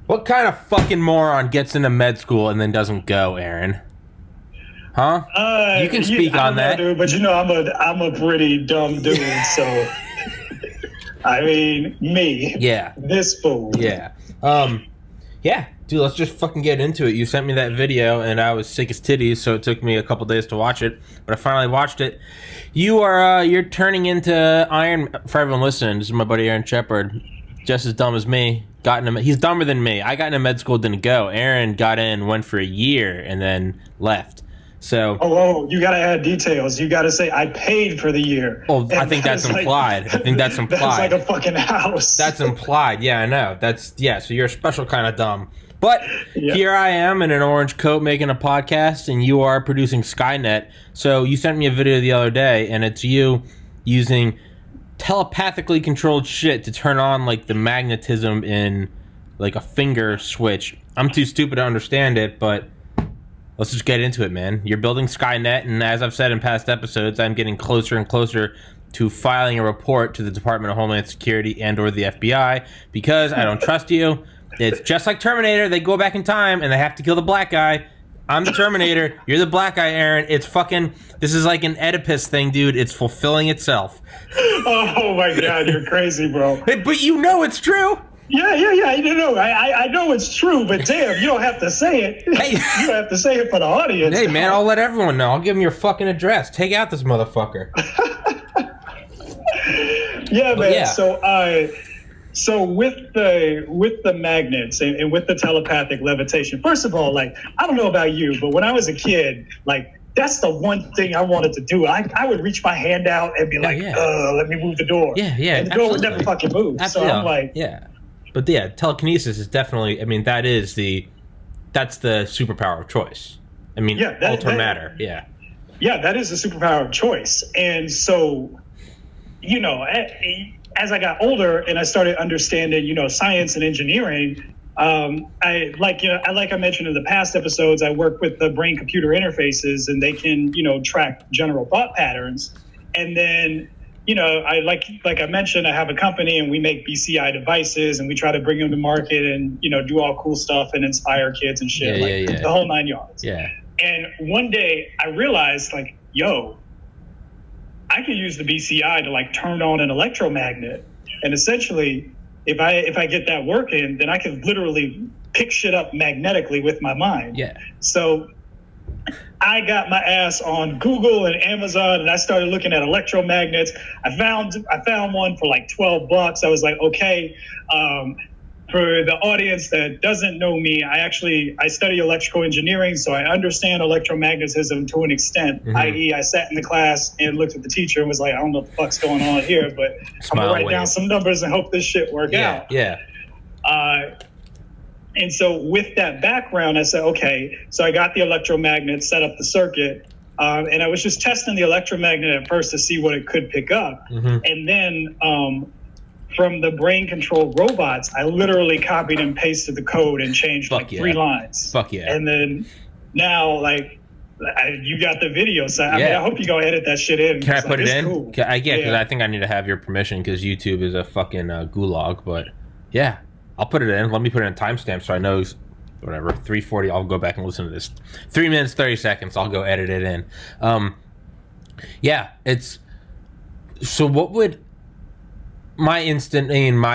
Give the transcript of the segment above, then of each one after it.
What kind of fucking moron gets into med school and then doesn't go, Aaron? Huh? You can speak on that, dude. But I'm a pretty dumb dude. So, I mean, me. Yeah. This fool. Yeah. Yeah. Dude, let's just fucking get into it. You sent me that video, and I was sick as titties, so it took me a couple days to watch it. But I finally watched it. You're turning into Iron. For everyone listening, this is my buddy Aaron Shepard, just as dumb as me. He's dumber than me. I got into med school, didn't go. Aaron got in, went for a year, and then left. So. Oh, you gotta add details. You gotta say I paid for the year. Well, I think that's implied. I think that's implied. That's like a fucking house. That's implied. Yeah, I know. So you're a special kind of dumb. But Here I am in an orange coat making a podcast, and you are producing Skynet. So you sent me a video the other day, and it's you using telepathically controlled shit to turn on like the magnetism in like a finger switch. I'm too stupid to understand it, but let's just get into it, man. You're building Skynet, and as I've said in past episodes, I'm getting closer and closer to filing a report to the Department of Homeland Security and or the FBI because I don't trust you. It's just like Terminator. They go back in time and they have to kill the black guy. I'm the Terminator. You're the black guy, Aaron. It's fucking... This is like an Oedipus thing, dude. It's fulfilling itself. Oh, my God. You're crazy, bro. But you know it's true. Yeah. I know. I know it's true, but damn, you don't have to say it. Hey. You don't have to say it for the audience. Hey, man, I'll let everyone know. I'll give them your fucking address. Take out this motherfucker. Yeah, man. Yeah. So with the magnets and with the telepathic levitation, first of all, like, I don't know about you, but when I was a kid, like, that's the one thing I wanted to do. I would reach my hand out and be like, let me move the door. Yeah, and the door would never fucking move. Absolutely. So I'm like... Yeah. But yeah, telekinesis is definitely, I mean, that's the superpower of choice. I mean, ultra matter. Yeah. Yeah, that is the superpower of choice. And so, you know, as I got older and I started understanding, you know, science and engineering, I mentioned in the past episodes, I work with the brain-computer interfaces, and they can, you know, track general thought patterns. And then, you know, like I mentioned, I have a company and we make BCI devices and we try to bring them to market and, you know, do all cool stuff and inspire kids and shit, the whole 9 yards. Yeah. And one day I realized, like, yo, I could use the BCI to like turn on an electromagnet, and essentially, if I get that working, then I can literally pick shit up magnetically with my mind. Yeah. So I got my ass on Google and Amazon, and I started looking at electromagnets. I found one for like $12. I was like, okay. For the audience that doesn't know me, I study electrical engineering, so I understand electromagnetism to an extent, i.e. I sat in the class and looked at the teacher and was like, I don't know what the fuck's going on here, but I'm going to write down some numbers and hope this shit work out. Yeah. And so with that background, I said, okay, so I got the electromagnet, set up the circuit, and I was just testing the electromagnet at first to see what it could pick up. Mm-hmm. And then from the brain controlled robots, I literally copied and pasted the code and changed three lines. Fuck yeah. And then now, like, you got the video, so I mean, I hope you go edit that shit in. Can I put it in? Cool. Because I think I need to have your permission because YouTube is a fucking gulag. But yeah, I'll put it in. Let me put it in a timestamp so I know, whatever, 3:40. I'll go back and listen to this. 3 minutes, 30 seconds. I'll go edit it in. Yeah, it's... So what would... My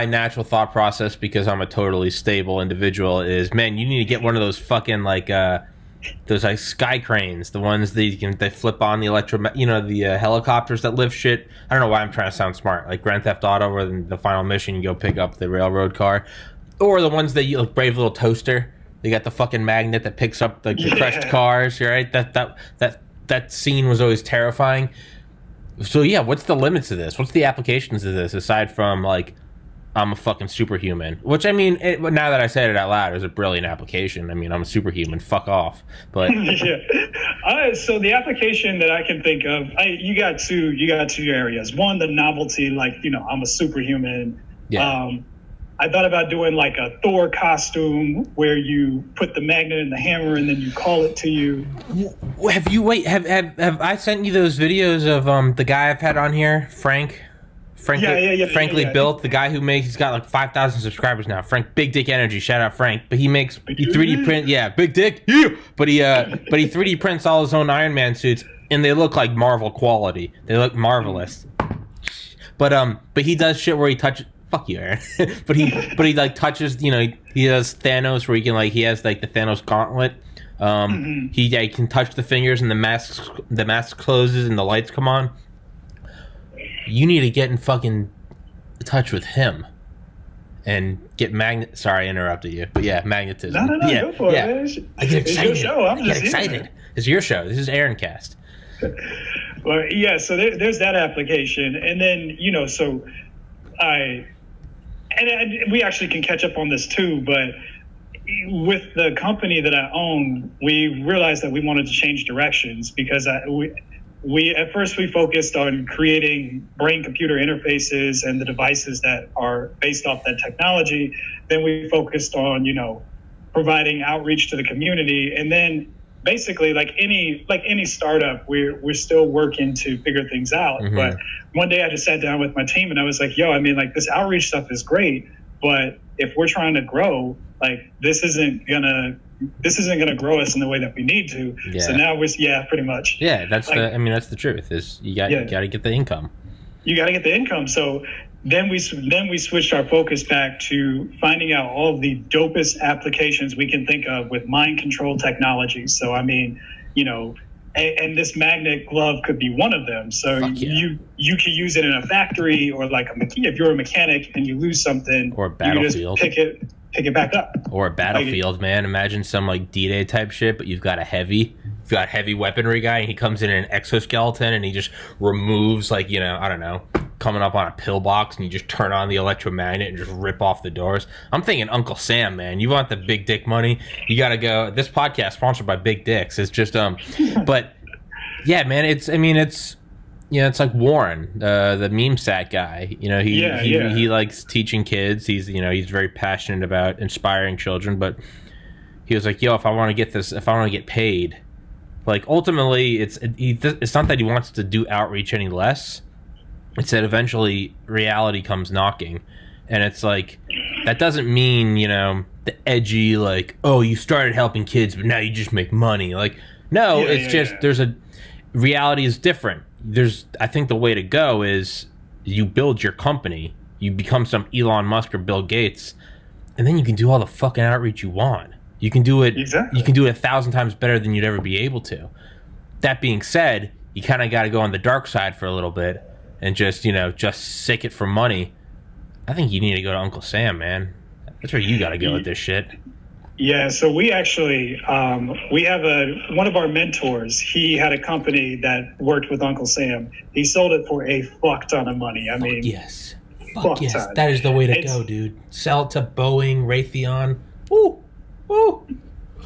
natural thought process, because I'm a totally stable individual, is, man, you need to get one of those fucking those like sky cranes, the ones that they flip on the the helicopters that lift shit. I don't know why I'm trying to sound smart, like Grand Theft Auto, where in the final mission you go pick up the railroad car, or the ones that you like Brave Little Toaster. They got the fucking magnet that picks up the crushed cars, right? That scene was always terrifying. So yeah, what's the limits of this? What's the applications of this aside from like I'm a fucking superhuman? Which I mean, now that I said it out loud, is a brilliant application. I mean, I'm a superhuman. Fuck off. But so the application that I can think of, you got two areas. One, the novelty, like, you know, I'm a superhuman. Yeah. I thought about doing like a Thor costume where you put the magnet in the hammer and then you call it to you. Have I sent you those videos of the guy I've had on here, Frank Frankly built, the guy who he's got like 5,000 subscribers now. Frank, Big Dick Energy, shout out Frank. But he 3D print, Big Dick, yeah. But he 3D prints all his own Iron Man suits, and they look like Marvel quality. They look marvelous. But he does shit where he touches. Fuck you, Aaron. but he like touches. You know, he does Thanos where he can he has like the Thanos gauntlet. He can touch the fingers and the mask closes and the lights come on. You need to get in fucking touch with him and get Sorry, I interrupted you, but yeah, magnetism. No, go for it, man. I get excited. It's your show. I'm just excited. It's your show. This is Aaron Cast. Well, yeah. So there's that application, and then so we actually can catch up on this too, but with the company that I own, we realized that we wanted to change directions because we at first we focused on creating brain-computer interfaces and the devices that are based off that technology. Then we focused on providing outreach to the community, and then basically like any startup, we're still working to figure things out. Mm-hmm. But one day I just sat down with my team and I was like, this outreach stuff is great, but if we're trying to grow, this isn't gonna grow us in the way that we need to. Yeah. So now pretty much. Yeah, that's the truth. Is you got to get the income. You got to get the income. So then we switched our focus back to finding out all of the dopest applications we can think of with mind control technology. So and this magnet glove could be one of them. So you can use it in a factory or if you're a mechanic and you lose something, or a battlefield, you can just pick it back up. Or a battlefield, man. Imagine some D-Day type shit, but you've got heavy weaponry guy, and he comes in an exoskeleton and he just removes I don't know, coming up on a pillbox, and you just turn on the electromagnet and just rip off the doors. I'm thinking Uncle Sam, man. You want the big dick money? You got to go. This podcast sponsored by Big Dicks. It's just but yeah, man. It's it's like Warren, the meme sat guy. He likes teaching kids. He's very passionate about inspiring children. But he was like, if I want to get paid, ultimately, it's not that he wants to do outreach any less. It's that eventually reality comes knocking, and it's that doesn't mean the edgy you started helping kids, but now you just make money. There's a reality is different. I think the way to go is you build your company, you become some Elon Musk or Bill Gates, and then you can do all the fucking outreach you want. You can do it. Exactly. You can do it 1,000 times better than you'd ever be able to. That being said, you kind of got to go on the dark side for a little bit and just sick it for money. I think you need to go to Uncle Sam, man. That's where you got to go with this shit. Yeah, so we actually we have one of our mentors. He had a company that worked with Uncle Sam. He sold it for a fuck ton of money. Yes. Fuck yes. Ton. That is the way to go, dude. Sell it to Boeing, Raytheon. Woo! Woo!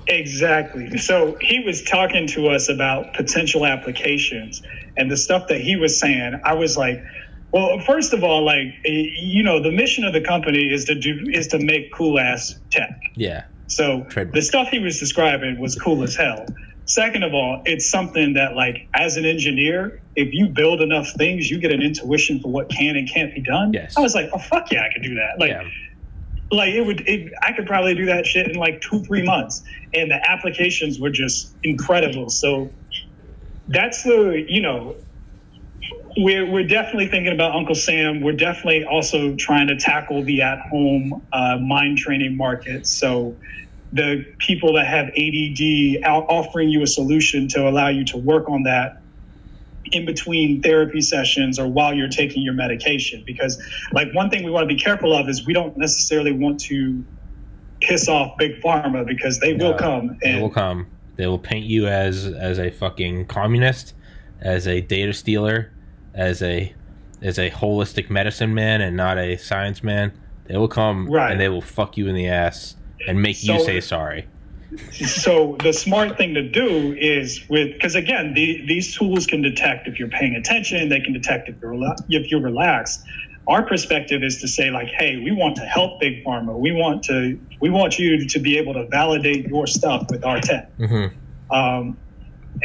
Exactly. So he was talking to us about potential applications, and the stuff that he was saying, I was like, well, first of all, the mission of the company is to make cool ass tech. Yeah. So the stuff he was describing was cool as hell. Second of all, it's something that as an engineer, if you build enough things, you get an intuition for what can and can't be done. Yes. I was like, oh fuck yeah, I could do that. I could probably do that shit in 2-3 months, and the applications were just incredible. So that's we're definitely thinking about Uncle Sam. We're definitely also trying to tackle the at-home mind training market. So the people that have ADD, offering you a solution to allow you to work on that in between therapy sessions or while you're taking your medication. Because one thing we want to be careful of is we don't necessarily want to piss off Big Pharma, because they will come. They will come. They will paint you as a fucking communist, as a data stealer, as a holistic medicine man and not a science man. They will come and they will fuck you in the ass and make you say sorry. So the smart thing to do is because again, these tools can detect if you're paying attention. They can detect if you're relaxed. Our perspective is to say hey, we want to help Big Pharma. We want you to be able to validate your stuff with our tech. Mm-hmm.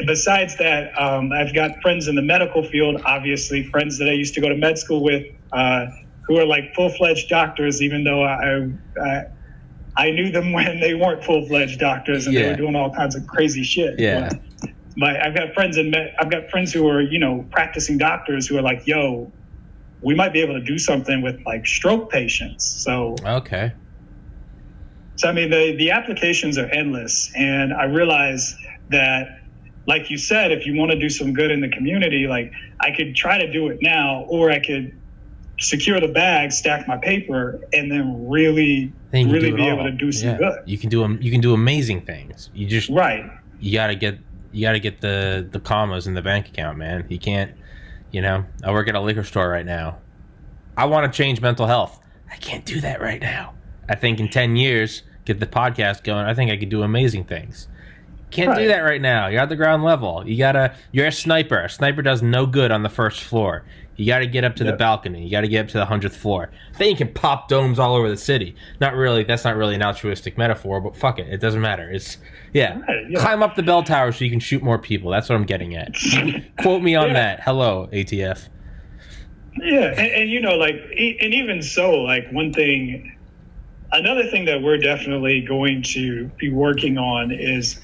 besides that, I've got friends in the medical field, obviously friends that I used to go to med school with, who are like full-fledged doctors, even though I knew them when they weren't full-fledged doctors and they were doing all kinds of crazy shit. Yeah. But I've got friends who are, practicing doctors who are like, yo, we might be able to do something with like stroke patients. So okay. So I mean, the applications are endless, and I realize that, like you said, if you want to do some good in the community, like I could try to do it now, or I could secure the bag, stack my paper, and then really be able to do some good. You can do amazing things. You just You gotta get the commas in the bank account, man. You can't. I work at a liquor store right now. I want to change mental health. I can't do that right now. I think in 10 years, get the podcast going, I think I could do amazing things. Can't do that right now. You're at the ground level. You're a sniper. A sniper does no good on the first floor. You got to get up to the balcony. You got to get up to the 100th floor. Then you can pop domes all over the city. That's not really an altruistic metaphor, but fuck it. It doesn't matter. Climb up the bell tower so you can shoot more people. That's what I'm getting at. Quote me on that. Hello, ATF. Yeah, and even so, like another thing that we're definitely going to be working on is,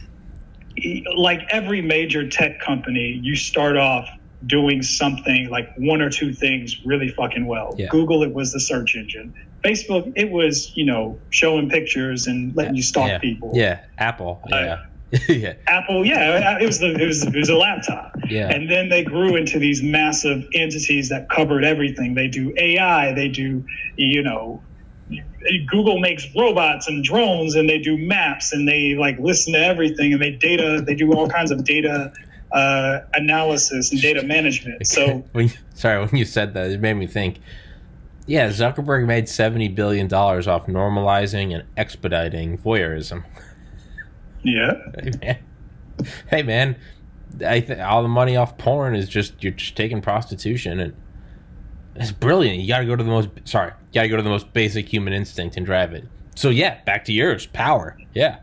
like every major tech company, you start off doing something, like one or two things really fucking well. Yeah. Google, it was the search engine. Facebook, it was, showing pictures and letting you stalk people. Yeah. Apple. Yeah. Apple, it was a laptop. Yeah. And then they grew into these massive entities that covered everything. They do AI, they do, Google makes robots and drones, and they do maps, and they like listen to everything, and they do all kinds of data analysis and data management. So when you said that, it made me think. Yeah, Zuckerberg made $70 billion off normalizing and expediting voyeurism. Yeah. Hey man, all the money off porn is you're just taking prostitution, and it's brilliant. You gotta go to the most basic human instinct and drive it. So yeah, back to yours, power. Yeah.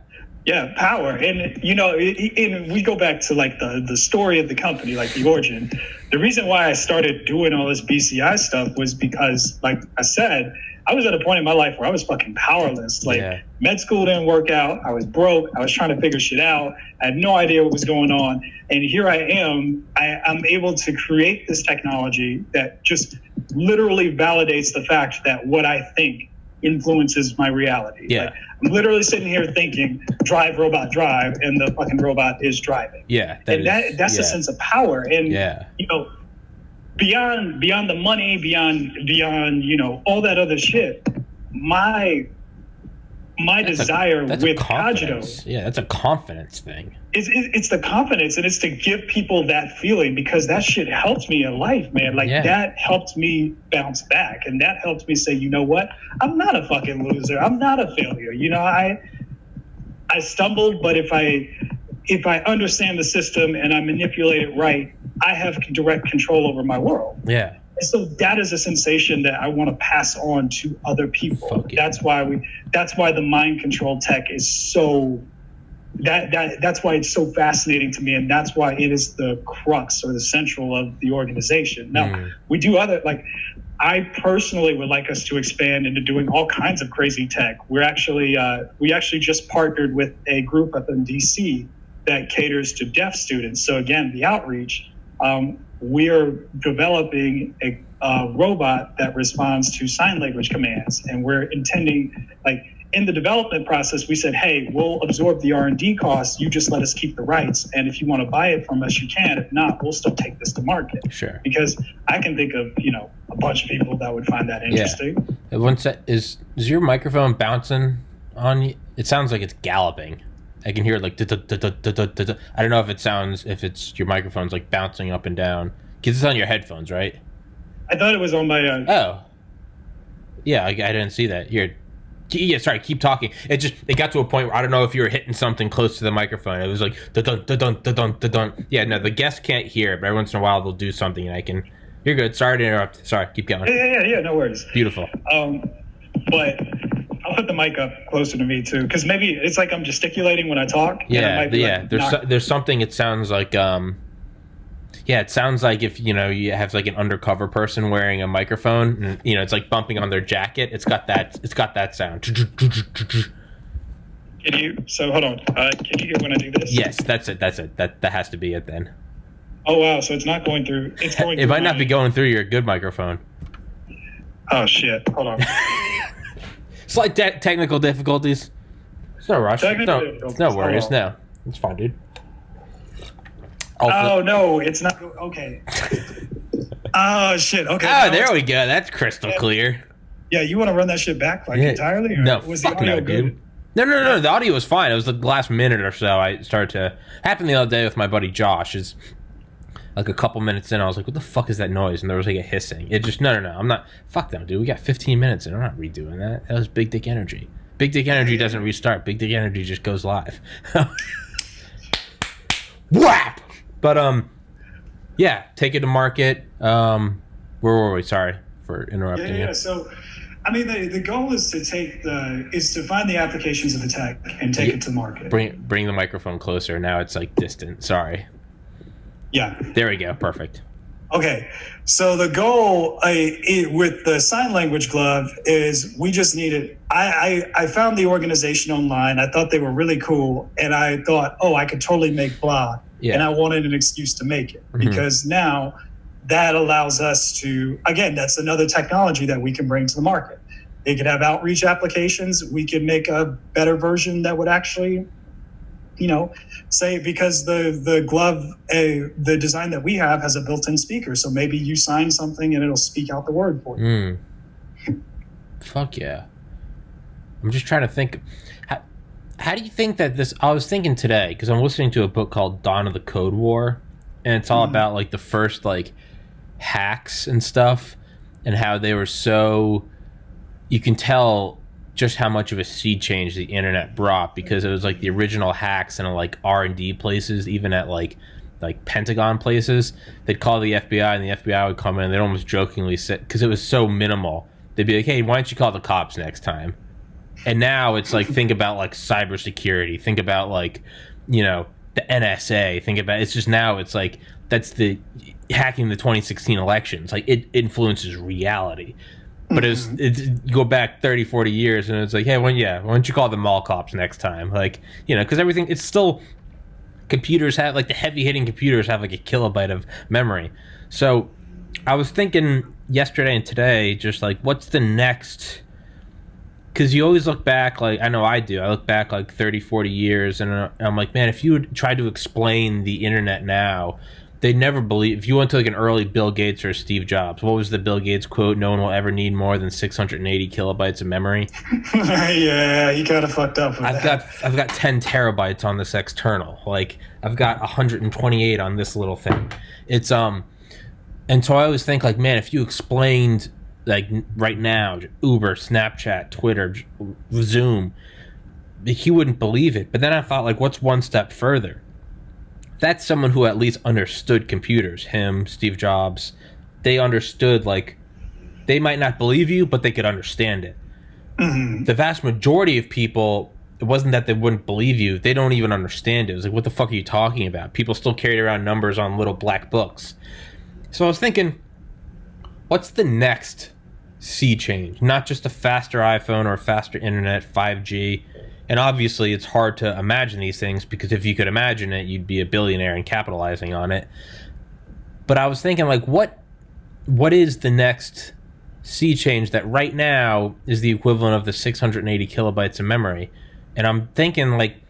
Yeah, power. And, and we go back to like the story of the company, like the origin. The reason why I started doing all this BCI stuff was because, like I said, I was at a point in my life where I was fucking powerless. Like med school didn't work out. I was broke. I was trying to figure shit out. I had no idea what was going on. And here I am. I'm able to create this technology that just literally validates the fact that what I think influences my reality. Yeah. Like, I'm literally sitting here thinking, drive, robot, drive, and the fucking robot is driving. Yeah. That's a sense of power. And, beyond the money, beyond, all that other shit, my desire with Cogito. Yeah, that's a confidence thing. It's the confidence, and it's to give people that feeling, because that shit helped me in life, man. Like that helped me bounce back, and that helped me say, you know what? I'm not a fucking loser. I'm not a failure. I stumbled, but if I understand the system and I manipulate it right, I have direct control over my world. Yeah. And so that is a sensation that I want to pass on to other people. That's why the mind control tech is so that's why it's so fascinating to me, and that's why it is the crux or the central of the organization. Now, we do I personally would like us to expand into doing all kinds of crazy tech. We actually just partnered with a group up in DC that caters to deaf students. So again, the outreach, we are developing a robot that responds to sign language commands, and we're intending, like, in the development process, we said, hey, we'll absorb the R&D costs. You just let us keep the rights. And if you want to buy it from us, you can. If not, we'll still take this to market. Sure. Because I can think of, a bunch of people that would find that interesting. Yeah. Is your microphone bouncing on you? It sounds like it's galloping. I can hear it like da-da-da-da-da-da-da. I don't know if it's your microphone's like bouncing up and down. Because it's on your headphones, right? I thought it was on my... Oh. Yeah, I didn't see that. Yeah, sorry, keep talking. It got to a point where I don't know if you were hitting something close to the microphone. It was like da-dun, da-dun, da-dun, da-dun. Yeah, no, the guests can't hear it, but every once in a while they'll do something and I can... You're good. Sorry to interrupt. Sorry, keep going. Yeah, no worries. Beautiful. But I I'll put the mic up closer to me too, because maybe it's like I'm gesticulating when I talk. Yeah, like there's something. It sounds like it sounds like if you have like an undercover person wearing a microphone, and, it's like bumping on their jacket. It's got that sound. Can you? So hold on. Can you hear when I do this? Yes, that's it. That has to be it then. Oh wow! So it's not going through. It's going. It might not be going through your good microphone. Oh shit! Hold on. Slight technical difficulties. It's no rush. No worries. No, it's fine, dude. Oh no, it's not. Okay. Oh shit. Okay. Oh, there we go. That's crystal clear. Yeah, you want to run that shit back entirely? Or no, was fuck no, dude. No. The audio was fine. It was the last minute or so I started to happen the other day with my buddy Josh. Is like a couple minutes in, I was like, "What the fuck is that noise?" And there was like a hissing. It just no. I'm not. Fuck them, dude. We got 15 minutes, and I'm not redoing that. That was big dick energy. Big dick energy doesn't restart. Big dick energy just goes live. Whap! But yeah, take it to market. Where were we? Sorry for interrupting you. Yeah. So, I mean, the goal is to find the applications of the tech and take it to market. Bring the microphone closer. Now it's like distant. Sorry. Yeah. There we go. Perfect. Okay. So the goal with the sign language glove is we just needed. I found the organization online. I thought they were really cool, and I thought, oh, I could totally make blah. Yeah. And I wanted an excuse to make it because now that allows us to, again, that's another technology that we can bring to the market. It could have outreach applications. We could make a better version that would actually, say, because the glove, the design that we have has a built-in speaker. So maybe you sign something and it'll speak out the word for you. Fuck yeah. I'm just trying to think. How do you think that this... I was thinking today, because I'm listening to a book called Dawn of the Code War, and it's all about like the first like hacks and stuff, and how they were so... You can tell just how much of a sea change the internet brought, because it was like the original hacks in like R&D places, even at like Pentagon places. They'd call the FBI, and the FBI would come in, and they'd almost jokingly say, because it was so minimal, they'd be like, hey, why don't you call the cops next time? And now it's like, think about like cybersecurity, think about like, the NSA, think about, it's just now it's like, that's the hacking the 2016 elections. Like it influences reality. But it's you go back 30, 40 years and it's like, hey, why don't you call the mall cops next time? Like, because everything, it's still, computers have, like the heavy hitting computers have like a kilobyte of memory. So I was thinking yesterday and today, just like, what's the next... Because you always look back, like, I know I do. I look back like 30, 40 years, and I'm like, man, if you would try to explain the internet now, they'd never believe. If you went to like an early Bill Gates or Steve Jobs, what was the Bill Gates quote? No one will ever need more than 680 kilobytes of memory. Yeah, you kind of fucked up with that. I've got 10 terabytes on this external. Like, I've got 128 on this little thing. It's and so I always think like, man, if you explained, like right now, Uber, Snapchat, Twitter, Zoom, he wouldn't believe it. But then I thought, like, what's one step further? That's someone who at least understood computers. Him, Steve Jobs, they understood, like, they might not believe you, but they could understand it. The vast majority of people, it wasn't that they wouldn't believe you, they don't even understand it. It was like, what the fuck are you talking about? People still carried around numbers on little black books. So I was thinking, what's the next sea change? Not just a faster iPhone or a faster internet, 5G. And obviously it's hard to imagine these things, because if you could imagine it, you'd be a billionaire and capitalizing on it. But I was thinking, like, what is the next sea change that right now is the equivalent of the 680 kilobytes of memory? And I'm thinking, like,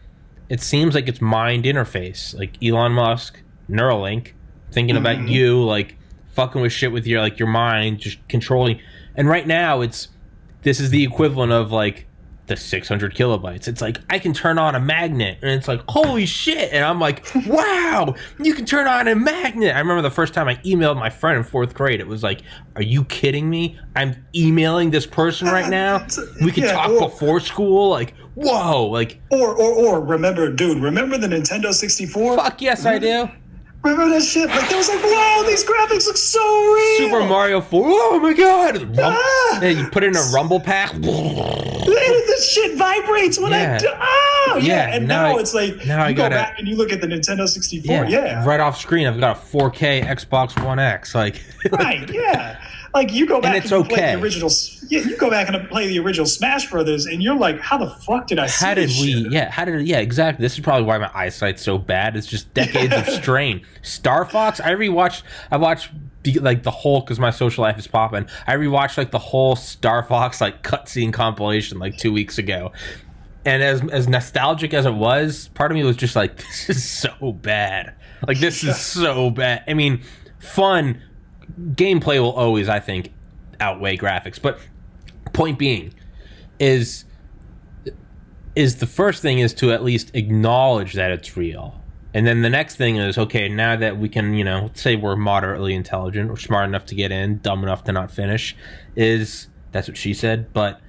it seems like it's mind interface. Like Elon Musk, Neuralink, thinking about you, like, fucking with shit with your, like, your mind, just controlling. And right now this is the equivalent of like the 600 kilobytes. It's like, I can turn on a magnet, and it's like, holy shit. And I'm like, wow, you can turn on a magnet. I remember the first time I emailed my friend in 4th grade, it was like, are you kidding me? I'm emailing this person right now. We can talk before school. Like, whoa, like, or remember the Nintendo 64? Fuck yes, I do. Remember that shit? Like, they was like, whoa, these graphics look so real. Super Mario 4. Oh my god! And you put it in a rumble pack. This shit vibrates when and now it's like now you go back and you look at the Nintendo 64. Yeah. Right off screen, I've got a 4K Xbox One X. Like, right, yeah. Like, you go back and you play the original. Yeah, you go back and play the original Smash Brothers, and you're like, how the fuck did I see this shit? Yeah, exactly. This is probably why my eyesight's so bad. It's just decades of strain. Star Fox, I watched like the whole, because my social life is popping. I rewatched like the whole Star Fox like cutscene compilation like 2 weeks ago. And as nostalgic as it was, part of me was just like, this is so bad. Like, this is so bad. I mean, fun gameplay will always, I think, outweigh graphics. But point being is the first thing is to at least acknowledge that it's real. And then the next thing is, okay, now that we can, let's say we're moderately intelligent, or smart enough to get in, dumb enough to not finish, that's what she said, but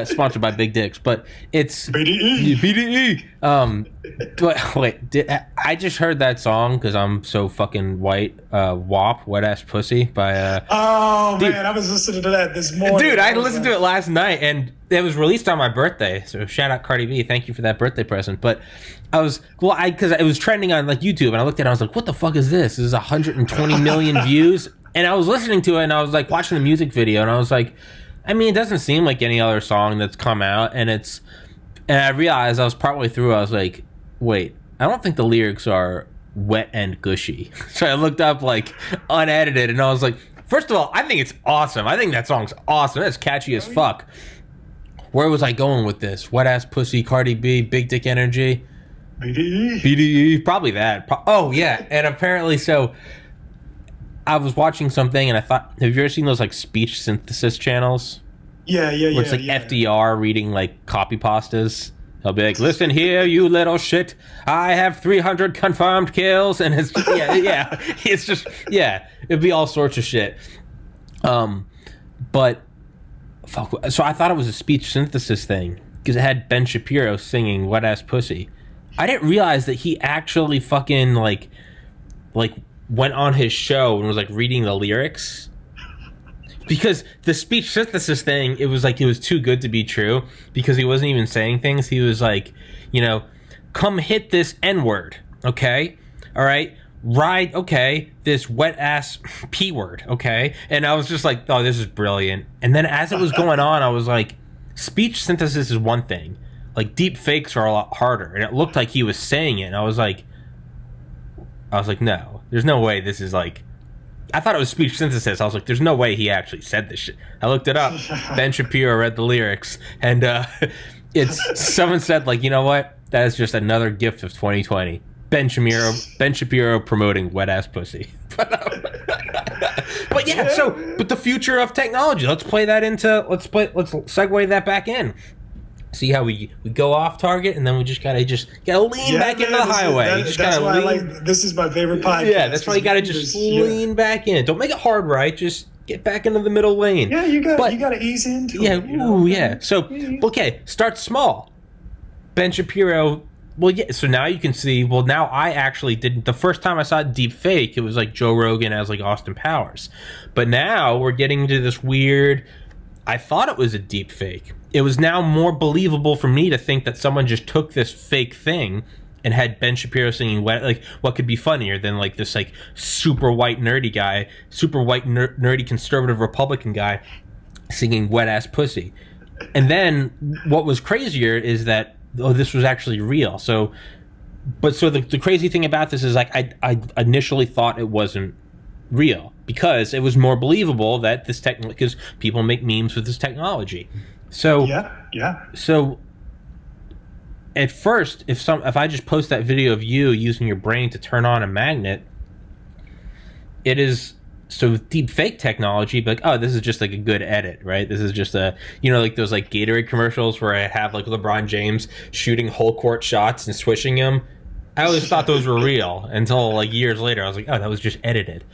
sponsored by Big Dicks, but it's BDE. But wait, I just heard that song because I'm so fucking white. WAP, Wet Ass Pussy by man, I was listening to that this morning. Dude, I listened to it last night, and it was released on my birthday. So shout out Cardi B, thank you for that birthday present. But because it was trending on like YouTube, and I looked at it, I was like, what the fuck is this? This is 120 million views. And I was listening to it, and I was like watching the music video, and I was like, I mean, it doesn't seem like any other song that's come out, and I realized I was partway through, I was like, wait, I don't think the lyrics are wet and gushy. So I looked up like unedited, and I was like, first of all, I think it's awesome. I think that song's awesome. That's catchy as fuck. Where was I going with this? Wet Ass Pussy, Cardi B, Big Dick Energy, BDE, probably that. Oh yeah, and apparently so. I was watching something and I thought, have you ever seen those like speech synthesis channels? Yeah. Where it's like FDR reading like copy pastas. He'll be like, listen here, you little shit. I have 300 confirmed kills. And it's, it's just, it'd be all sorts of shit. But, fuck, so I thought it was a speech synthesis thing because it had Ben Shapiro singing Wet Ass Pussy. I didn't realize that he actually fucking like went on his show and was like reading the lyrics, because the speech synthesis thing, it was like it was too good to be true, because he wasn't even saying things. He was like, come hit this N-word, okay, all right, ride, okay, this wet ass P word, okay. And I was just like, oh, this is brilliant. And then as it was going on, I was like, speech synthesis is one thing, like deep fakes are a lot harder, and it looked like he was saying it, and I was like, no, there's no way this is like, I thought it was speech synthesis. I was like, there's no way he actually said this shit. I looked it up. Ben Shapiro read the lyrics, and someone said, like, you know what? That is just another gift of 2020. Ben Shapiro promoting Wet Ass Pussy. But the future of technology. Let's segue that back in. See how we go off target, and then we just gotta lean back into the highway. This is my favorite podcast. Yeah, that's why you gotta just lean back in. Don't make it hard, right? Just get back into the middle lane. Yeah, you gotta ease into it. Yeah. So okay, start small. Ben Shapiro. Well, yeah. So now you can see. Well, now I actually didn't. The first time I saw deep fake, it was like Joe Rogan as like Austin Powers, but now we're getting to this weird. I thought it was a deep fake. It was now more believable for me to think that someone just took this fake thing and had Ben Shapiro singing wet. Like, what could be funnier than like this like super white nerdy guy, super white nerdy conservative Republican guy singing Wet Ass Pussy? And then what was crazier is that this was actually real. So the crazy thing about this is like I initially thought it wasn't real because it was more believable that this because people make memes with this technology. So yeah. So at first, if I just post that video of you using your brain to turn on a magnet, it is so deep fake technology. But like, oh, this is just like a good edit, right? This is just like those like Gatorade commercials where I have like LeBron James shooting whole court shots and swishing them. I always thought those were real until like years later. I was like, oh, that was just edited.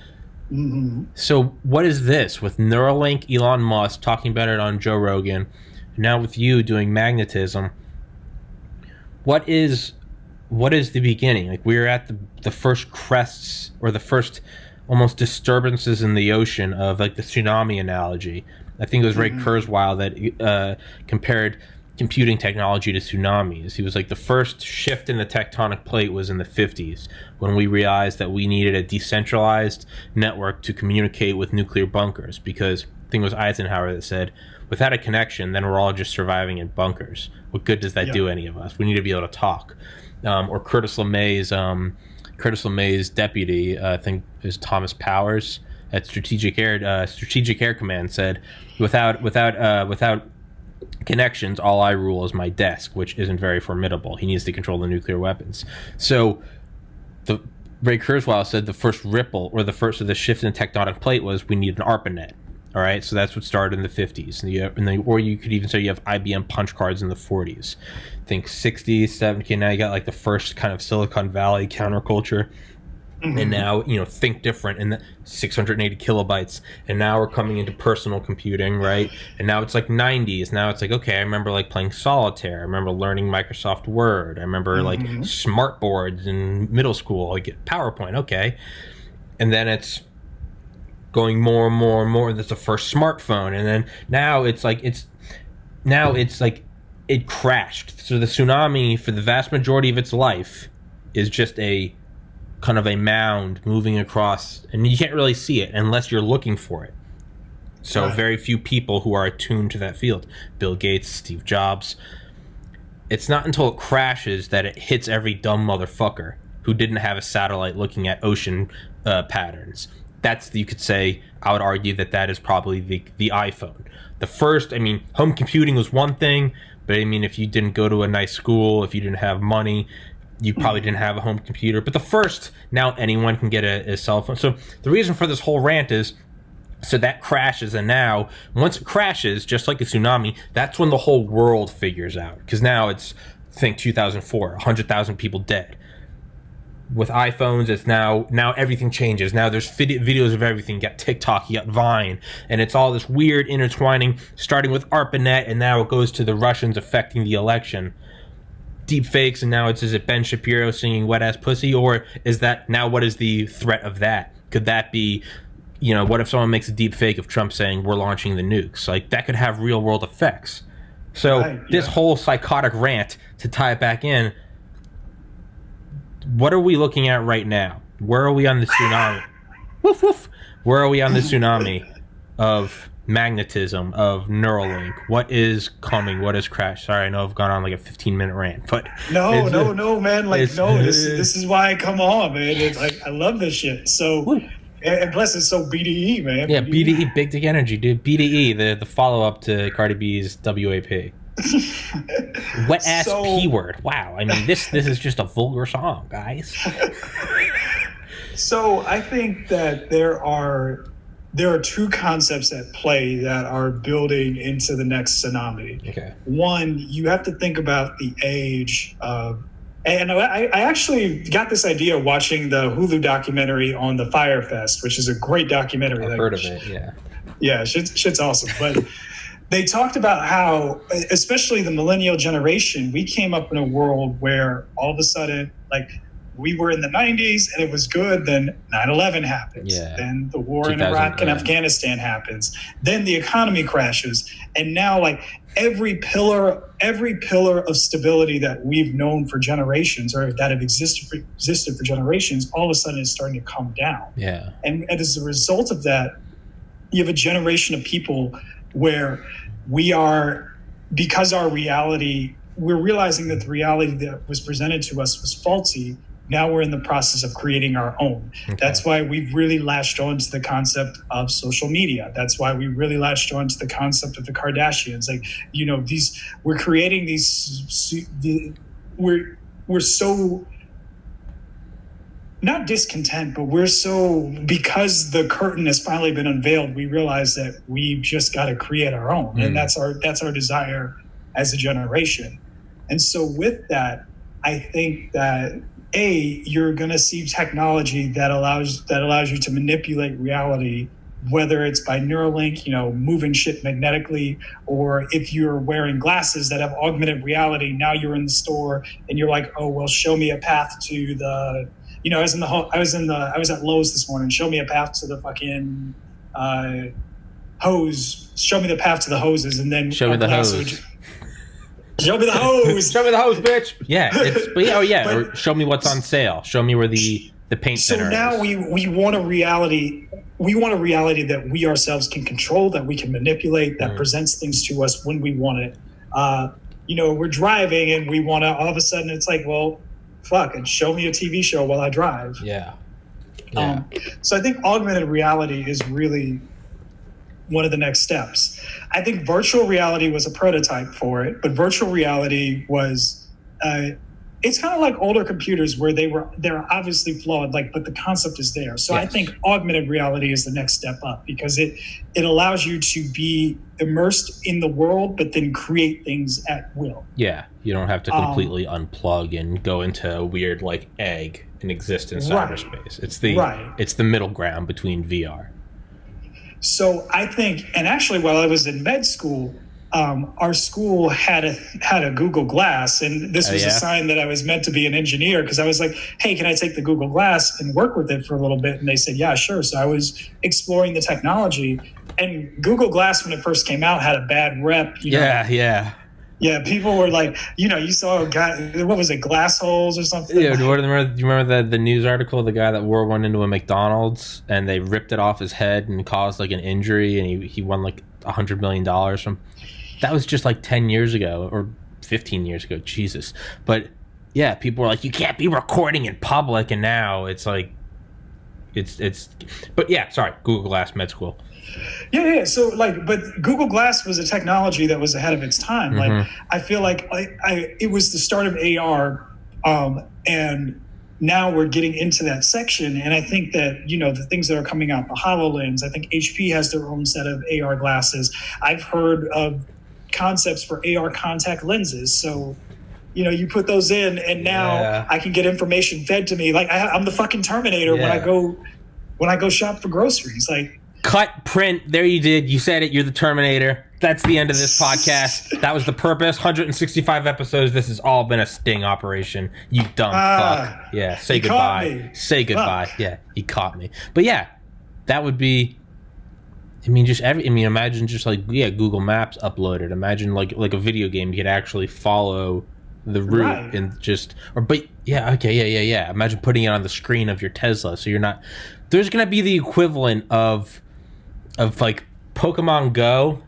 Mm-hmm. So what is this with Neuralink, Elon Musk talking about it on Joe Rogan, now with you doing magnetism? What is what is the beginning? Like, we're at the first crests, or the first almost disturbances in the ocean of, like, the tsunami analogy. I think it was Ray Kurzweil that compared computing technology to tsunamis. He was like, the first shift in the tectonic plate was in the 50s, when we realized that we needed a decentralized network to communicate with nuclear bunkers, because I think it was Eisenhower that said, without a connection, then we're all just surviving in bunkers. What good does that do any of us? We need to be able to talk. Or Curtis LeMay's deputy, I think is Thomas Powers at Strategic Air Command, said, without connections, all I rule is my desk, which isn't very formidable. He needs to control the nuclear weapons. So Ray Kurzweil said the first ripple, or the first of the shift in the tectonic plate, was we need an ARPANET. All right, so that's what started in the 50s. Or you could even say you have IBM punch cards in the 40s. Think 60s, 70s, now you got like the first kind of Silicon Valley counterculture. And now, think different in the 680 kilobytes. And now we're coming into personal computing, right? And now it's like 90s. Now it's like, okay, I remember like playing solitaire. I remember learning Microsoft Word. I remember like smart boards in middle school, like PowerPoint, okay. And then it's going more and more and more. That's the first smartphone. And then now it's like it crashed. So the tsunami, for the vast majority of its life, is just a kind of a mound moving across, and you can't really see it unless you're looking for it. So very few people who are attuned to that field. Bill Gates, Steve Jobs. It's not until it crashes that it hits every dumb motherfucker who didn't have a satellite looking at ocean patterns. You could say, I would argue that is probably the iPhone. The first, home computing was one thing, but if you didn't go to a nice school, if you didn't have money, you probably didn't have a home computer. But the first, now anyone can get a cell phone. So the reason for this whole rant is, so that crashes, and now, once it crashes, just like a tsunami, that's when the whole world figures out. Because now it's, think 2004, 100,000 people dead. With iPhones, it's now everything changes. Now there's videos of everything. You got TikTok, you got Vine, and it's all this weird intertwining, starting with ARPANET, and now it goes to the Russians affecting the election. Deep fakes, and now is it Ben Shapiro singing Wet Ass Pussy? Or is that, now what is the threat of that? Could that be, what if someone makes a deep fake of Trump saying we're launching the nukes? Like, that could have real world effects. So this whole psychotic rant, to tie it back in, what are we looking at right now? Where are we on the tsunami? Woof woof. Where are we on the tsunami of magnetism, of Neuralink? What is coming? What is crash? Sorry, I know I've gone on like a 15-minute rant, but no, man. This is why I come on, man. It's like, I love this shit. So, and plus it's so BDE, man. Yeah, BDE, big dick energy, dude. BDE, the follow-up to Cardi B's WAP. Wet ass P word. Wow. This is just a vulgar song, guys. So I think that there are two concepts at play that are building into the next tsunami. Okay. One, you have to think about the age of, and I actually got this idea watching the Hulu documentary on the Fire Fest, which is a great documentary. I've heard of it, yeah. Yeah, shit's awesome. But they talked about how, especially the millennial generation, we came up in a world where all of a sudden, like, we were in the 90s and it was good. Then 9/11 happens. Yeah. Then the war in Iraq and Afghanistan happens. Then the economy crashes. And now, like, every pillar of stability that we've known for generations, or that have existed for generations, all of a sudden is starting to come down. Yeah. And as a result of that, you have a generation of people where we are, because our reality, we're realizing that the reality that was presented to us was faulty. Now we're in the process of creating our own. Okay. That's why we've really latched on to the concept of social media. That's why we really latched on to the concept of the Kardashians. Like, we're creating we're so not discontent, but we're so, because the curtain has finally been unveiled, we realize that we've just got to create our own. And that's our desire as a generation. And so with that, I think that you're going to see technology that allows you to manipulate reality whether it's by Neuralink, moving shit magnetically, or if you're wearing glasses that have augmented reality, now you're in the store and you're like, oh, well, show me a path to the, I was at Lowe's this morning, show me a path to the fucking hose, show me the path to the hoses, and then show me the hose. Show me the hose. Show me the hose, bitch. Yeah. Or show me what's on sale. Show me where the paint center is. So now we want a reality. We want a reality that we ourselves can control, that we can manipulate, that presents things to us when we want it. We're driving and we want to, all of a sudden it's like, well, fuck, and show me a TV show while I drive. Yeah. So I think augmented reality is really one of the next steps. I think virtual reality was a prototype for it, but virtual reality was, it's kind of like older computers where they're obviously flawed, but the concept is there. So yes. I think augmented reality is the next step up because it allows you to be immersed in the world, but then create things at will. Yeah, you don't have to completely unplug and go into a weird egg and exist in cyberspace. It's the middle ground between VR. So I think, and actually while I was in med school, our school had a Google Glass, and this was a sign that I was meant to be an engineer because I was like, hey, can I take the Google Glass and work with it for a little bit? And they said, yeah, sure. So I was exploring the technology, and Google Glass, when it first came out, had a bad rep. Yeah, people were like, you saw a guy, what was it, glass holes or something? Yeah, do you remember the news article, the guy that wore one into a McDonald's and they ripped it off his head and caused an injury and he won $100 million from... That was just 10 years ago or 15 years ago, Jesus. But yeah, people were like, you can't be recording in public, and now it's but yeah, sorry, Google Glass, med school. Yeah. So but Google Glass was a technology that was ahead of its time. I feel like it was the start of AR, and now we're getting into that section. And I think that, the things that are coming out, the HoloLens, I think HP has their own set of AR glasses. I've heard of concepts for AR contact lenses. So, you put those in and now I can get information fed to me. I'm the fucking Terminator when I go shop for groceries. Cut, print, there you did. You said it. You're the Terminator. That's the end of this podcast. That was the purpose. 165 episodes. This has all been a sting operation. You dumb fuck. Yeah, say goodbye. Say goodbye. Fuck. Yeah, he caught me. But yeah, that would be... imagine just Google Maps uploaded. Imagine like a video game, you could actually follow the route and Imagine putting it on the screen of your Tesla, so you're not. There's gonna be the equivalent of Pokemon Go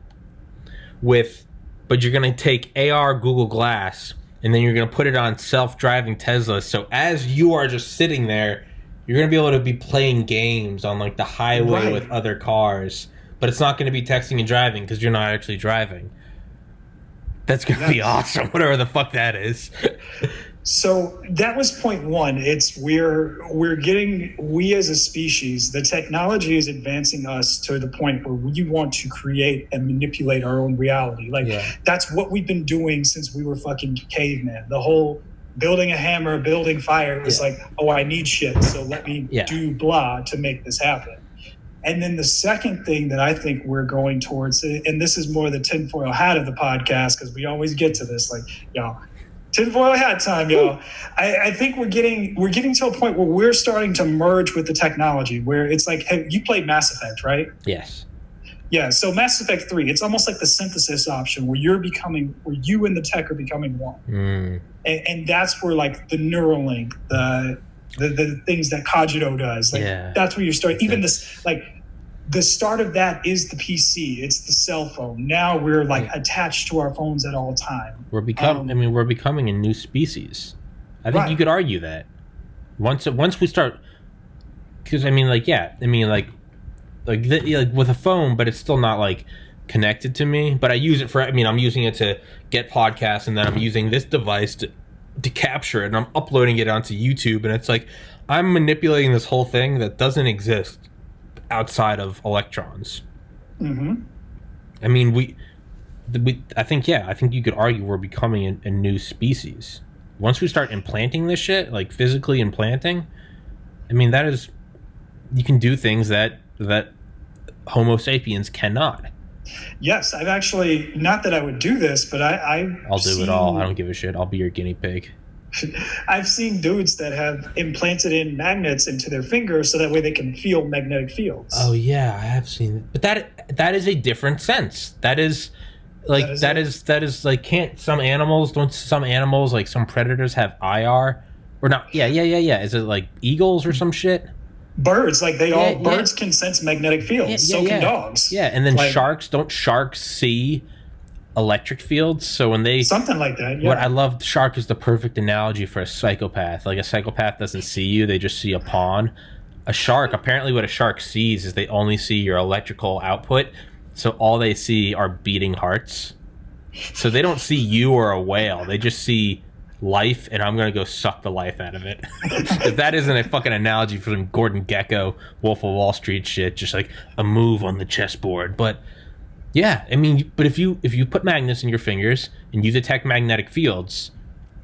but you're gonna take AR Google Glass and then you're gonna put it on self-driving Tesla. So as you are just sitting there, you're gonna be able to be playing games on the highway with other cars. But it's not going to be texting and driving because you're not actually driving. That's going to be awesome, whatever the fuck that is. So that was point one. It's we as a species, the technology is advancing us to the point where we want to create and manipulate our own reality. That's what we've been doing since we were fucking cavemen. The whole building a hammer, building fire was I need shit, so let me do blah to make this happen. And then the second thing that I think we're going towards, and this is more the tinfoil hat of the podcast, because we always get to this, tinfoil hat time, y'all. I think we're getting to a point where we're starting to merge with the technology, where it's hey, you played Mass Effect, right? Yes. Yeah. So Mass Effect 3, it's almost like the synthesis option, where you and the tech are becoming one, and that's where the Neuralink, the things that Cogito does, that's where you start. Even this, the start of that is the PC. It's the cell phone. Now we're attached to our phones at all time. We're becoming a new species. I think you could argue that once we start, because with a phone, but it's still not connected to me. But I use it for. I'm using it to get podcasts, and then I'm using this device to capture it, and I'm uploading it onto YouTube, and it's I'm manipulating this whole thing that doesn't exist outside of electrons. Mm-hmm. I think you could argue we're becoming a new species once we start implanting this shit, physically implanting. That is, you can do things that Homo sapiens cannot. Yes, I've actually, not that I would do this, but I'll do it all. I don't give a shit. I'll be your guinea pig. I've seen dudes that have implanted in magnets into their fingers so that way they can feel magnetic fields. Oh yeah, I have seen it. But that is a different sense. That is like that is like can't some animals like some predators have IR or not? Yeah. Is it like eagles or some shit? Birds, like birds can sense magnetic fields. So can dogs. Yeah, and then sharks see electric fields, so when they something like that. Yeah. What I love, shark is the perfect analogy for a psychopath. Like a psychopath doesn't see you, they just see a pawn. A shark, apparently what a shark sees is they only see your electrical output, so all they see are beating hearts. So they don't see you or a whale, they just see life, and I'm gonna go suck the life out of it. If that isn't a fucking analogy for some Gordon Gekko Wolf of Wall Street shit, just like a move on the chessboard. But yeah, I mean, but if you put magnets in your fingers and you detect magnetic fields,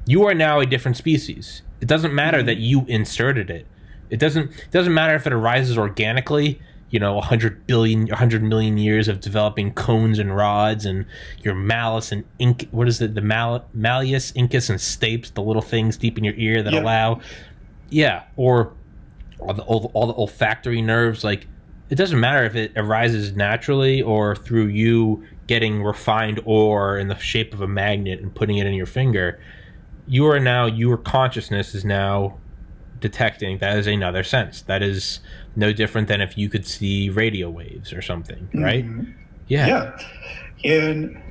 you are now a different species. It doesn't matter that you inserted it. It doesn't matter if it arises organically. 100 million years of developing cones and rods, and your malleus and what is it? The malleus, incus, and stapes, the little things deep in your ear that allow, or all the olfactory nerves, like. It doesn't matter if it arises naturally or through you getting refined ore in the shape of a magnet and putting it in your finger. Your consciousness is now detecting. That is another sense. That is no different than if you could see radio waves or something, right? Mm-hmm. Yeah. And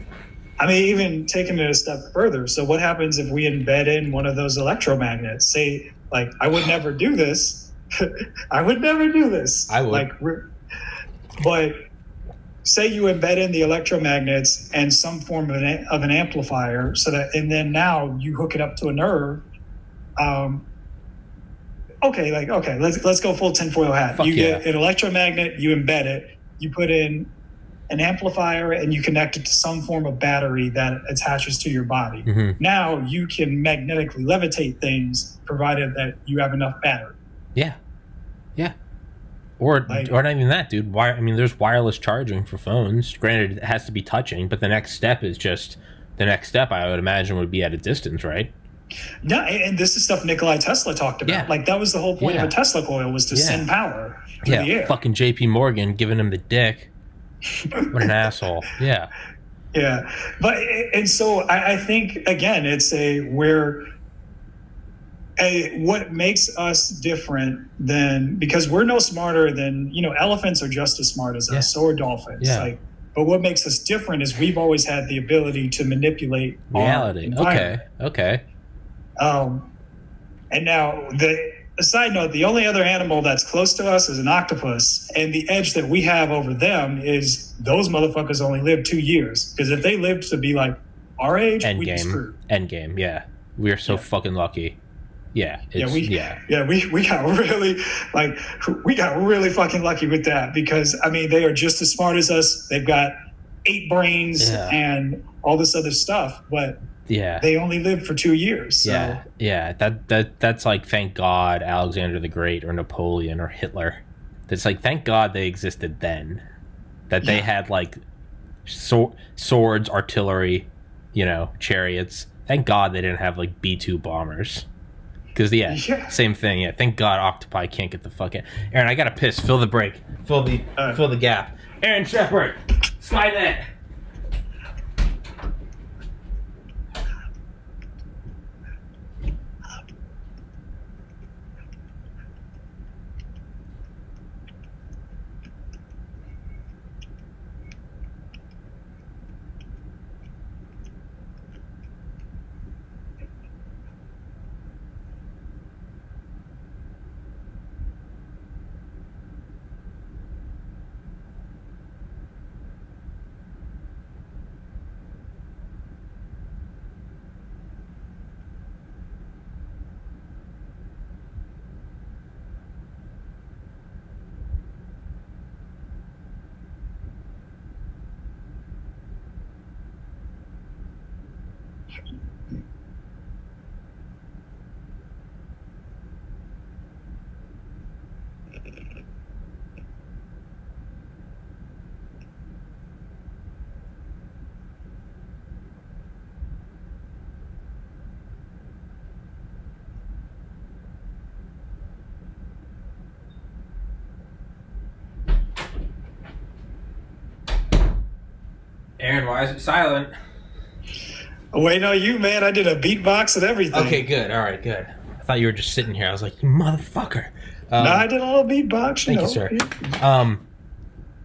I mean, even taking it a step further. So what happens if we embed in one of those electromagnets? Say, like, I would never do this. I would never do this. I would. But say you embed in the electromagnets and some form of an amplifier, and then now you hook it up to a nerve. Let's go full tinfoil hat. Get an electromagnet, you embed it, you put in an amplifier, and you connect it to some form of battery that attaches to your body. Mm-hmm. Now you can magnetically levitate things, provided that you have enough battery. Yeah. Or not even that, dude. There's wireless charging for phones. Granted, it has to be touching, but the next step, I would imagine, would be at a distance, right? No, and this is stuff Nikola Tesla talked about. Yeah. Like, that was the whole point of a Tesla coil, was to send power through the air. Fucking JP Morgan giving him the dick. What an asshole. Yeah. Yeah. And so I think, again, it's what makes us different because we're no smarter than, elephants are just as smart as us, so are dolphins. Yeah. But what makes us different is we've always had the ability to manipulate reality. Okay. And now a side note, the only other animal that's close to us is an octopus. And the edge that we have over them is those motherfuckers only live 2 years. Because if they lived to be like our age, we'd be screwed. Endgame, yeah. We are so fucking lucky. Yeah. We got really fucking lucky with that, because they are just as smart as us. They've got 8 brains and all this other stuff, but they only lived for 2 years. So. Yeah. That's like, thank God Alexander the Great or Napoleon or Hitler. It's like, thank God they existed then. That they had like swords, artillery, chariots. Thank God they didn't have like B-2 bombers. Because same thing. Yeah, thank God octopi can't get the fuck out. Aaron, I gotta piss. Fill the break. Fill the gap. Aaron Shepard, Skynet. Aaron, why is it silent? Wait, no, you, man. I did a beatbox and everything. Okay, good. All right, good. I thought you were just sitting here. I was like, you motherfucker. No, I did a little beatbox. Thank you, sir.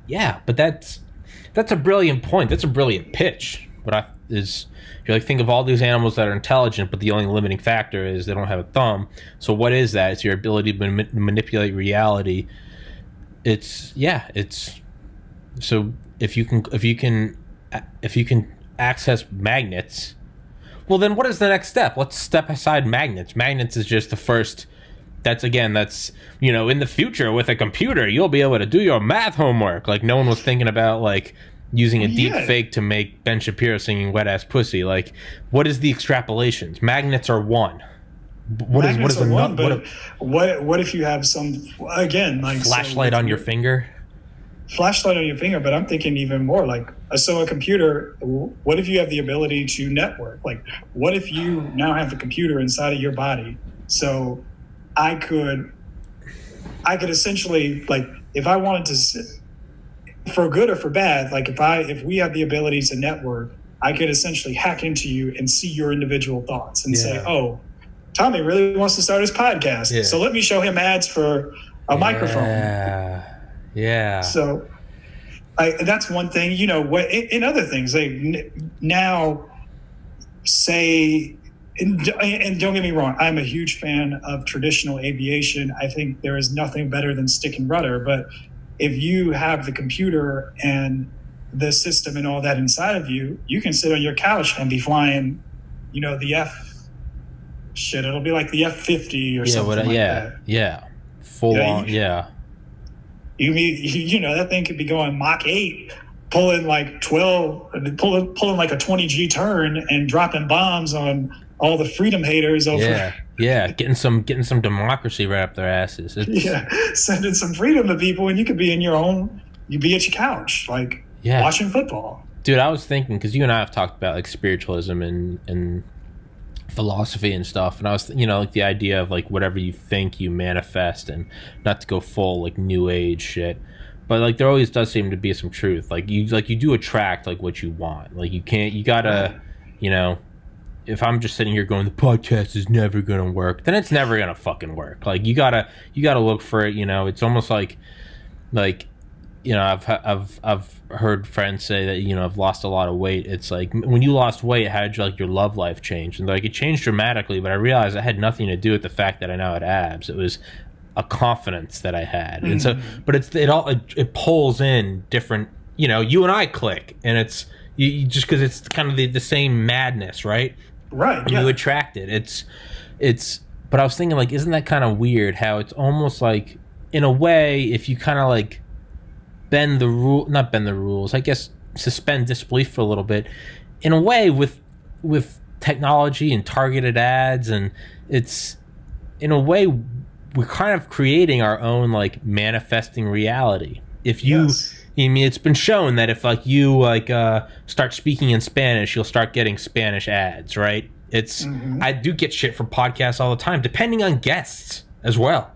Yeah, but that's a brilliant point. That's a brilliant pitch. You're like, think of all these animals that are intelligent, but the only limiting factor is they don't have a thumb. So what is that? It's your ability to manipulate reality. So if you can access magnets, well, then what is the next step? Let's step aside magnets. Magnets is just the first. That's in the future with a computer, you'll be able to do your math homework. Like, no one was thinking about like using a deep fake to make Ben Shapiro singing Wet Ass Pussy. Like, what is the extrapolations? Magnets are one. What if you have some, again, like flashlight on your finger? Flashlight on your finger, but I'm thinking even more like, so a computer, what if you have the ability to network? Like, what if you now have the computer inside of your body? So I could essentially, like, if I wanted to, for good or for bad, like if we had the ability to network, I could essentially hack into you and see your individual thoughts and say, oh, Tommy really wants to start his podcast. Yeah. So let me show him ads for a microphone. Yeah. So that's one thing, in other things, like now say, and don't get me wrong, I'm a huge fan of traditional aviation. I think there is nothing better than stick and rudder. But if you have the computer and the system and all that inside of you, you can sit on your couch and be flying, it'll be like the F-50 or something like that. Yeah. Full on, yeah. That thing could be going Mach 8, pulling like 12, pulling like a 20G turn and dropping bombs on all the freedom haters over. Yeah, getting some democracy right up their asses. Sending some freedom to people, and you could be you'd be at your couch, like watching football. Dude, I was thinking, because you and I have talked about like spiritualism and philosophy and stuff, and I was like the idea of like whatever you think you manifest, and not to go full like new age shit, but like there always does seem to be some truth. Like you do attract like what you want. Like you gotta if I'm just sitting here going the podcast is never gonna work, then it's never gonna fucking work. Like you gotta look for it. It's almost like I've heard friends say that I've lost a lot of weight. It's like, when you lost weight, how did your love life change? And like it changed dramatically, but I realized it had nothing to do with the fact that I now had abs. It was a confidence that I had. And so, but it pulls in different. You and I click, and it's just because it's kind of the same madness, right? Right. Yeah. You attract it. It's. But I was thinking, like, isn't that kind of weird? How it's almost like, in a way, if you kind of like not bend the rules, I guess suspend disbelief for a little bit, in a way, with technology and targeted ads, and it's, in a way, we're kind of creating our own like manifesting reality. If you it's been shown that if like you start speaking in Spanish, you'll start getting Spanish ads, right? It's I do get shit from podcasts all the time, depending on guests as well.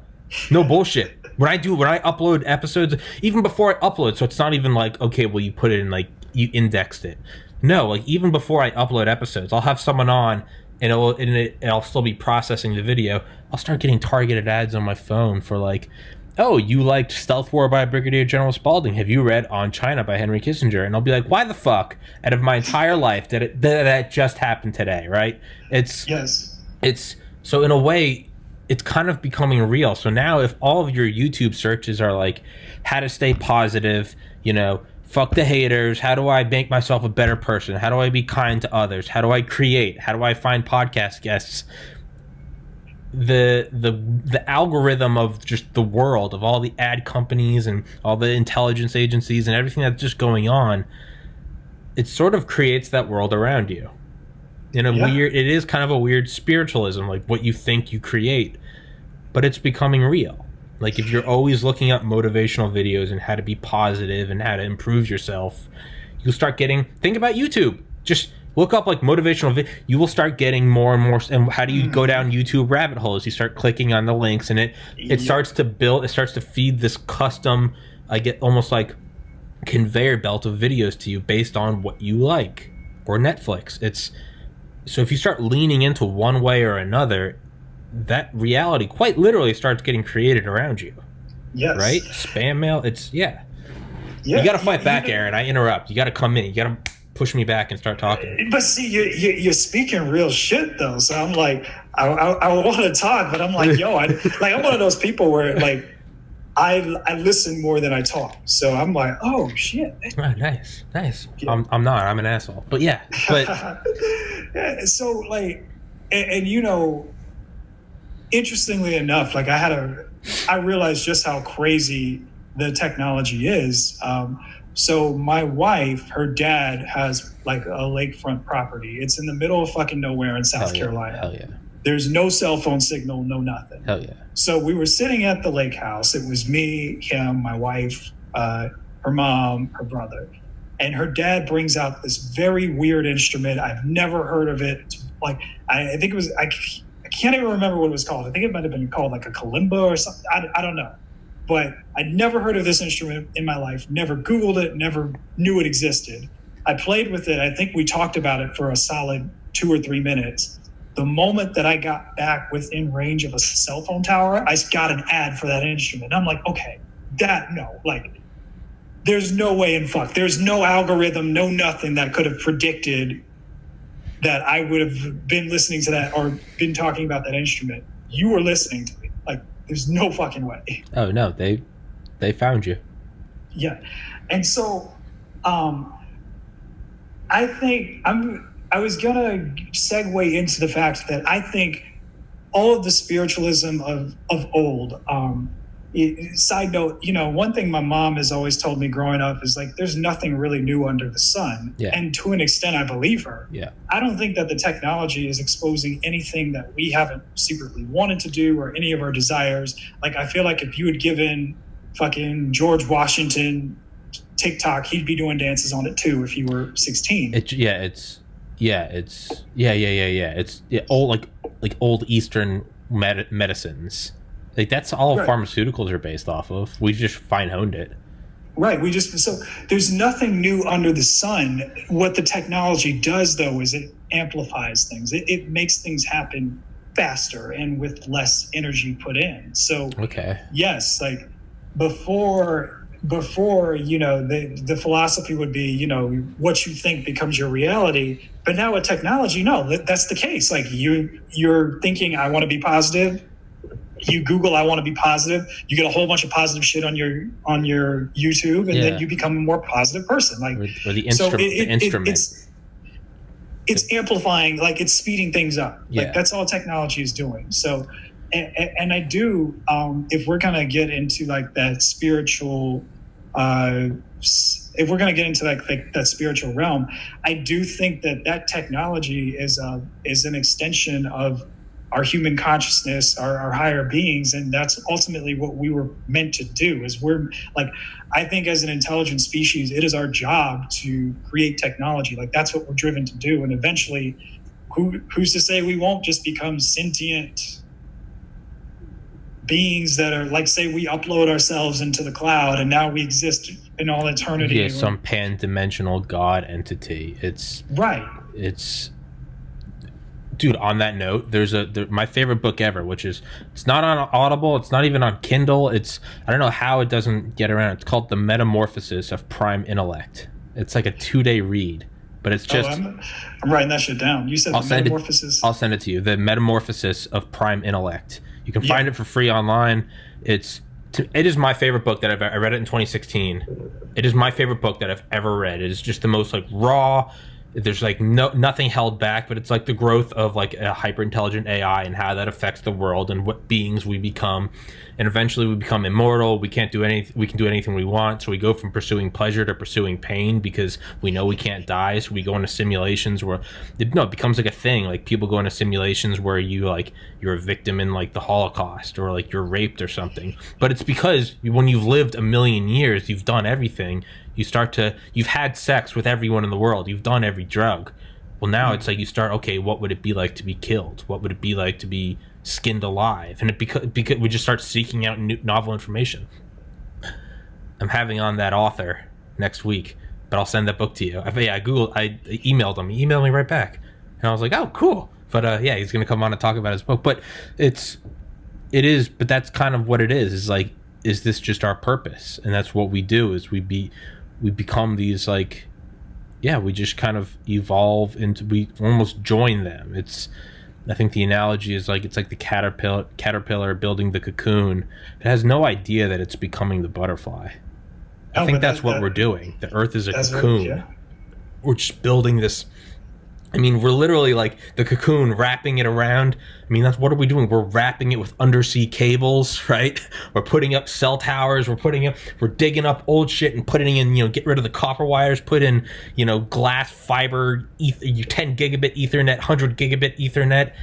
No bullshit. When I upload episodes, even before I upload, so it's not even like, okay, well, you put it in, like, you indexed it. No, like, even before I upload episodes, I'll have someone on, and I'll still be processing the video. I'll start getting targeted ads on my phone for, like, oh, you liked Stealth War by Brigadier General Spaulding. Have you read On China by Henry Kissinger? And I'll be like, why the fuck, out of my entire life, did that just happened today, right? It's so in a way, it's kind of becoming real. So now if all of your YouTube searches are like, how to stay positive, fuck the haters, how do I make myself a better person, how do I be kind to others, how do I create, how do I find podcast guests, the algorithm of just the world, of all the ad companies and all the intelligence agencies and everything that's just going on, it sort of creates that world around you. Weird, it is kind of a weird spiritualism, like what you think you create, but it's becoming real. Like if you're always looking up motivational videos and how to be positive and how to improve yourself, you'll start getting, think about YouTube. Just look up like motivational you will start getting more and more. And how do you go down YouTube rabbit holes? You start clicking on the links, and it starts to build, it starts to feed this custom, I get almost like conveyor belt of videos to you based on what you like, or Netflix. It's so if you start leaning into one way or another, that reality quite literally starts getting created around you. Yes. Right? Spam mail. It's Yeah. You got to fight back, Aaron. I interrupt. You got to come in. You got to push me back and start talking. But see, you're speaking real shit though. So I'm like, I want to talk, but I'm like, yo, I'm one of those people where like I listen more than I talk. So I'm like, oh shit. Oh, nice. Yeah. I'm not. I'm an asshole. But yeah. But yeah, so like, and you know, interestingly enough, like I realized just how crazy the technology is. So my wife, her dad has like a lakefront property. It's in the middle of fucking nowhere in South Carolina. Hell yeah. There's no cell phone signal, no nothing. Hell yeah. So we were sitting at the lake house. It was me, him, my wife, her mom, her brother. And her dad brings out this very weird instrument. I've never heard of it. Like, I think it was, I can't even remember what it was called. I think it might have been called like a kalimba or something. I don't know. But I'd never heard of this instrument in my life, never Googled it, never knew it existed. I played with it. I think we talked about it for a solid 2 or 3 minutes. The moment that I got back within range of a cell phone tower, I got an ad for that instrument. I'm like, okay, there's no way in fuck. There's no algorithm, no nothing that could have predicted that I would have been listening to that or been talking about that instrument. You were listening to me. Like, there's no fucking way. Oh no, they found you. Yeah. And so I think I was gonna segue into the fact that I think all of the spiritualism of old, side note, you know, one thing my mom has always told me growing up is like, there's nothing really new under the sun. Yeah. And to an extent, I believe her. Yeah. I don't think that the technology is exposing anything that we haven't secretly wanted to do or any of our desires. Like, I feel like if you had given fucking George Washington TikTok, he'd be doing dances on it too if he were 16. It's old like old Eastern medicines. Like that's all right. Pharmaceuticals are based off of. We just fine-honed it. Right. So there's nothing new under the sun. What the technology does though is it amplifies things. It makes things happen faster and with less energy put in. So okay. Yes, like before, you know, the philosophy would be, you know, what you think becomes your reality. But now with technology, no, that's the case. Like you're thinking, I want to be positive. You Google, I want to be positive. You get a whole bunch of positive shit on your YouTube, and then you become a more positive person. Like, or the instrument. It's amplifying, like it's speeding things up. Yeah. Like that's all technology is doing. So, and I do, if we're gonna get into like that spiritual, if we're gonna get into like that spiritual realm, I do think that technology is an extension of our human consciousness, our higher beings, and that's ultimately what we were meant to do. Is we're like, I think as an intelligent species, it is our job to create technology. Like that's what we're driven to do, and eventually, who's to say we won't just become sentient beings that are like, say we upload ourselves into the cloud and now we exist in all eternity. Yeah, some pan-dimensional God entity. It's right. Dude, on that note, there's my favorite book ever, which is, it's not on Audible, it's not even on Kindle, I don't know how it doesn't get around. It's called The Metamorphosis of Prime Intellect. It's like a 2-day read, but it's just... I'm writing that shit down. You said I'll send it to you. The Metamorphosis of Prime Intellect. You can find it for free online. It is my favorite book that I read it in 2016. It is my favorite book that I've ever read. It is just the most like raw... There's like nothing held back, but it's like the growth of like a hyper intelligent AI and how that affects the world and what beings we become, and eventually we become immortal. We can do anything we want, so we go from pursuing pleasure to pursuing pain because we know we can't die. So we go into simulations where it becomes like a thing. Like people go into simulations where you're a victim in like the Holocaust or like you're raped or something. But it's because when you've lived a million years, you've done everything. You've had sex with everyone in the world. You've done every drug. Well, now it's like you start, okay, what would it be like to be killed? What would it be like to be skinned alive? And because we just start seeking out novel information. I'm having on that author next week, but I'll send that book to you. I emailed him. He emailed me right back, and I was like, oh, cool. But yeah, he's gonna come on and talk about his book. But but that's kind of what it is. Is like, is this just our purpose? And that's what we do. Is we become these, like, yeah, we just kind of evolve into, we almost join them. I think the analogy is like, it's like the caterpillar building the cocoon. It has no idea that it's becoming the butterfly. I think that's what we're doing. The Earth is a cocoon. Yeah. We're just building this. I mean, we're literally like the cocoon, wrapping it around. I mean, what are we doing? We're wrapping it with undersea cables, right? We're putting up cell towers. We're digging up old shit and putting in, get rid of the copper wires, put in, glass fiber, 10 gigabit Ethernet, 100 gigabit Ethernet.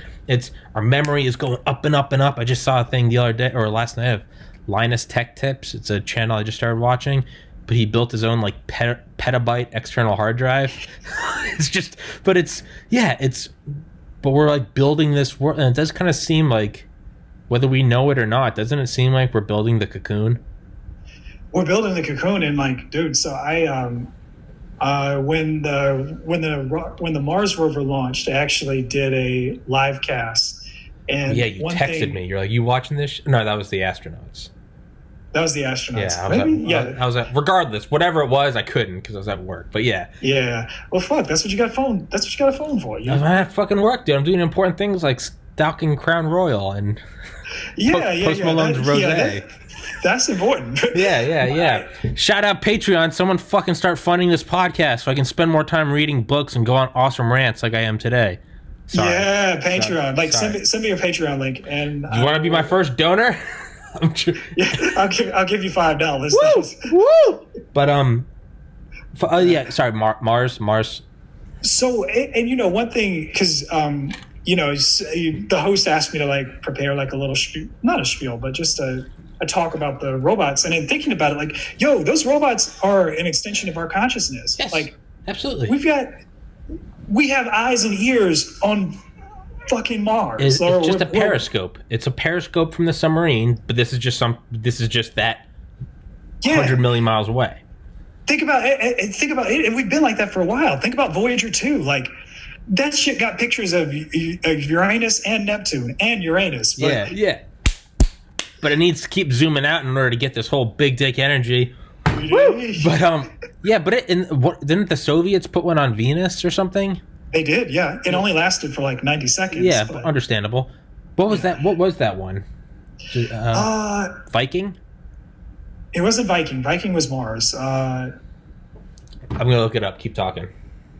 Our memory is going up and up and up. I just saw a thing the other day or last night of Linus Tech Tips. It's a channel I just started watching. But he built his own like petabyte external hard drive. But we're like building this world, and it does kind of seem like, whether we know it or not, doesn't it seem like we're building the cocoon? We're building the cocoon, and like, dude. So when the Mars rover launched, I actually did a live cast. And yeah, you texted me. You're like, you watching this? No, that was the astronauts. That was the astronauts. Yeah, I was at, regardless, whatever it was, I couldn't because I was at work. But yeah. Yeah. Well, fuck. That's what you got a phone for. I'm at fucking work, dude. I'm doing important things like stalking Crown Royal and Post Malone's Rosé. That's important. Yeah. Shout out Patreon. Someone fucking start funding this podcast so I can spend more time reading books and go on awesome rants like I am today. Sorry. Yeah, Patreon. Send me your Patreon link. And you want to be my first donor? Yeah, I'll give you $5. Woo! But sorry, Mars. So, and one thing, because the host asked me to like prepare like a little not a spiel, but just a talk about the robots. And in thinking about it, like, those robots are an extension of our consciousness. Yes, like, absolutely. We have eyes and ears on fucking Mars. It's just a periscope. It's a periscope from the submarine, but this is just that 100 million miles away. Think about it, and we've been like that for a while. Think about Voyager 2. Like, that shit got pictures of Uranus and Neptune and Uranus. But, yeah. But it needs to keep zooming out in order to get this whole big dick energy. Woo! But didn't the Soviets put one on Venus or something? They did, yeah. It only lasted for like 90 seconds. Yeah, but understandable. What was that? What was that one? Viking? It wasn't Viking. Viking was Mars. I'm gonna look it up. Keep talking.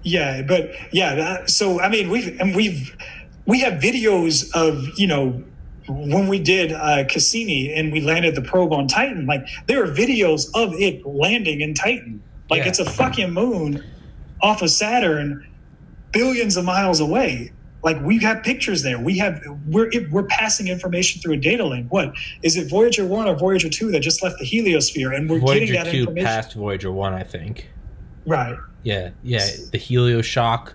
Yeah, but yeah. So I mean, we have videos of when we did Cassini and we landed the probe on Titan. Like, there are videos of it landing in Titan. Like, it's a fucking moon off of Saturn, billions of miles away. Like, we've got pictures there. We're passing information through a data link. What is it, Voyager 1 or Voyager 2 that just left the heliosphere, and we're Voyager getting that 2 information past Voyager 1, I think. Right. Yeah. The helioshock,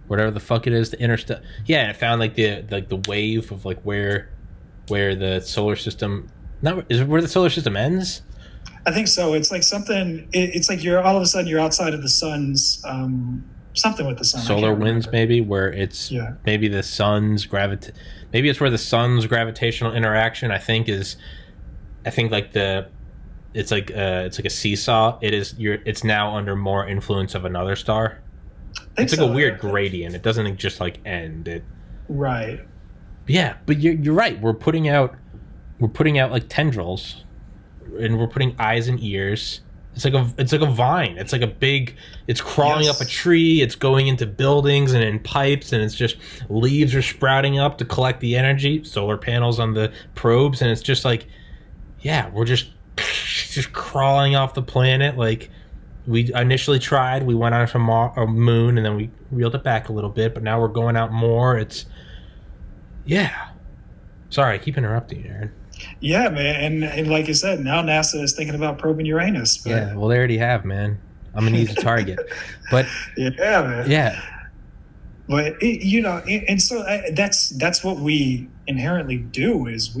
whatever the fuck it is, the interstellar. Yeah, and it found like the wave of like where the solar system. Is it where the solar system ends? I think so. It's like something. It's like you're all of a sudden you're outside of the sun's. Something with the sun. Solar winds, maybe, where it's maybe the sun's maybe it's where the sun's gravitational interaction. It's like a seesaw. It's now under more influence of another star. It's like a weird gradient. It doesn't just like end it. Right. Yeah, but you're right. We're putting out like tendrils, and we're putting eyes and ears. It's like a vine. It's like it's crawling up a tree. It's going into buildings and in pipes, and it's just leaves are sprouting up to collect the energy. Solar panels on the probes, and it's just like, we're just crawling off the planet. Like, we initially tried. We went out from a moon, and then we reeled it back a little bit. But now we're going out more. Sorry, I keep interrupting you, Aaron. Yeah, man, and like you said, now NASA is thinking about probing Uranus. But... Yeah, well, they already have, man. I'm an easy target, but yeah, man. Yeah, but and so that's what we inherently do. Is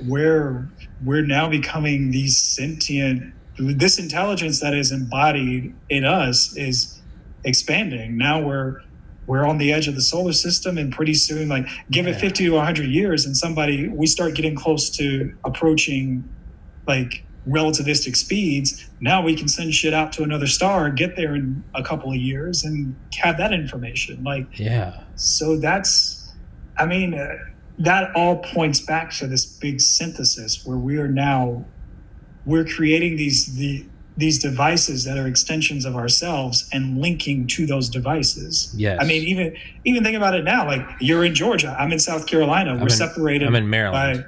we're now becoming these sentient this intelligence that is embodied in us is expanding. Now we're on the edge of the solar system, and pretty soon, like give it 50 to 100 years, and we start getting close to approaching like relativistic speeds. Now we can send shit out to another star, get there in a couple of years, and have that information. So that's, I mean, that all points back to this big synthesis where we're creating these devices that are extensions of ourselves and linking to those devices. Yes. I mean, even think about it now. Like, you're in Georgia, I'm in South Carolina. We're separated. I'm in Maryland.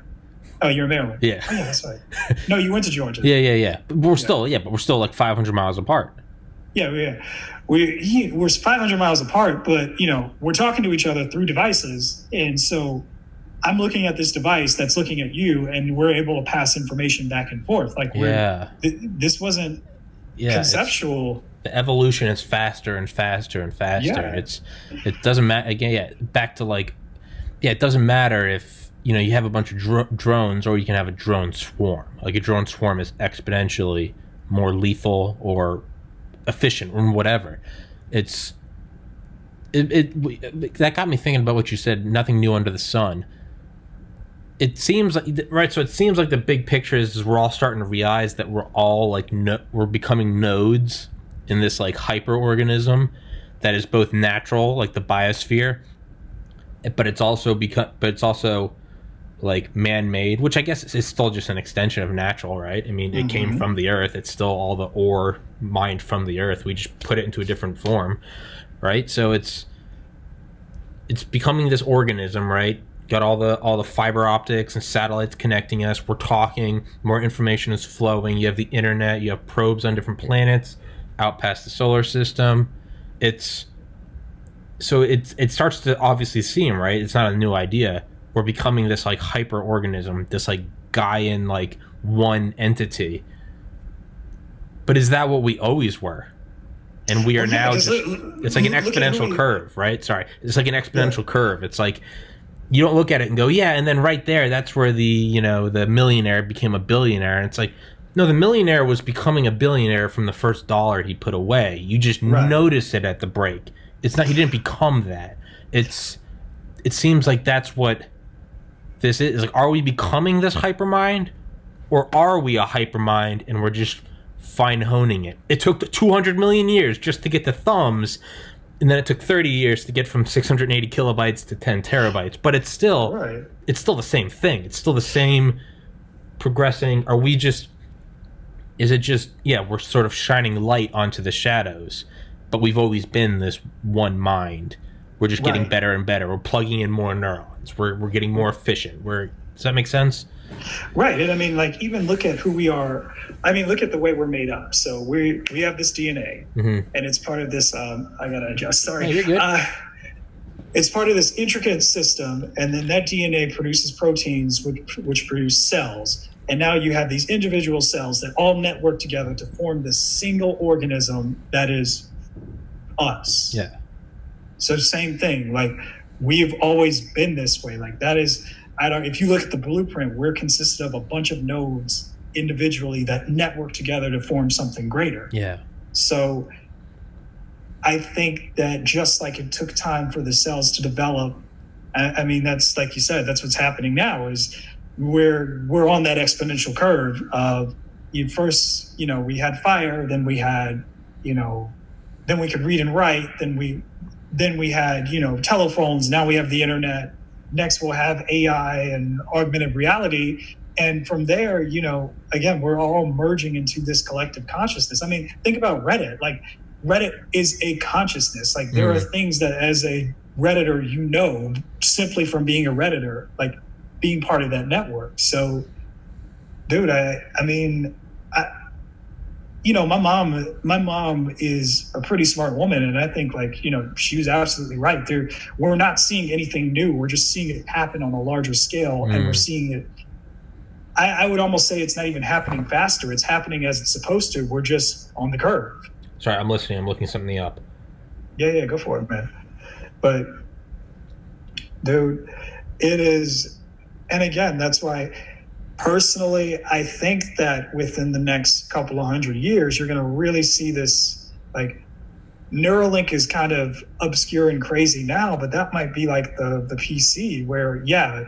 You're in Maryland. Yeah. Oh, yeah, that's right. No, you went to Georgia. Yeah. But we're still like 500 miles apart. Yeah. We're 500 miles apart, but we're talking to each other through devices, and so I'm looking at this device that's looking at you, and we're able to pass information back and forth. Like, this wasn't conceptual. The evolution is faster and faster and faster. Yeah. It doesn't matter. Again, back to like, it doesn't matter if you have a bunch of drones, or you can have a drone swarm. Like, a drone swarm is exponentially more lethal or efficient or whatever. That got me thinking about what you said. Nothing new under the sun. It seems like, right? So it seems like the big picture is we're all starting to realize that we're all like we're becoming nodes in this like hyper organism that is both natural, like the biosphere, but it's also like man-made, which I guess is still just an extension of natural, right? I mean, it came from the earth. It's still all the ore mined from the earth. We just put it into a different form, right? So it's becoming this organism, right? Got all the fiber optics and satellites connecting us. We're talking. More information is flowing. You have the internet. You have probes on different planets out past the solar system. It starts to obviously seem, right? It's not a new idea. We're becoming this like hyper organism, this like Gaian like one entity. But is that what we always were? And we are now just, it's like an exponential curve, right? Sorry. It's like an exponential curve. It's like, you don't look at it and go, yeah, and then right there, that's where the millionaire became a billionaire. And it's like, no, the millionaire was becoming a billionaire from the first dollar he put away. You just notice it at the break. It's not, he didn't become that. It seems like that's what this is. Like, are we becoming this hypermind, or are we a hypermind and we're just fine honing it? It took 200 million years just to get the thumbs, and then it took 30 years to get from 680 kilobytes to 10 terabytes. But it's still the same thing. It's still the same progressing. Is it just, we're sort of shining light onto the shadows, but we've always been this one mind. We're just getting better and better. We're plugging in more neurons. We're getting more efficient. Does that make sense? Right. And I mean, like, even look at who we are. I mean, look at the way we're made up. So we have this DNA, and it's part of this, I got to adjust, sorry. No, you're good. It's part of this intricate system, and then that DNA produces proteins, which produce cells. And now you have these individual cells that all network together to form this single organism that is us. Yeah. So same thing, like, we've always been this way. Like, that is, if you look at the blueprint, we're consisted of a bunch of nodes individually that network together to form something greater. Yeah. So I think that just like it took time for the cells to develop, I mean, that's, like you said, that's what's happening now, is we're on that exponential curve of, first, we had fire, then we had, then we could read and write, then we had, telephones, now we have the internet, next we'll have AI and augmented reality. And from there, again, we're all merging into this collective consciousness. I mean, think about Reddit. Like, Reddit is a consciousness. Like, there are things that as a Redditor, simply from being a Redditor, like being part of that network. So, dude, I mean, my mom is a pretty smart woman, and I think, like, she was absolutely right. We're not seeing anything new. We're just seeing it happen on a larger scale, and we're seeing it. I would almost say it's not even happening faster. It's happening as it's supposed to. We're just on the curve. Sorry, I'm listening. I'm looking something up. Yeah, go for it, man. But, dude, it is, and again, that's why personally, I think that within the next couple of 100 years, you're going to really see this, like, Neuralink is kind of obscure and crazy now, but that might be like the PC where, yeah,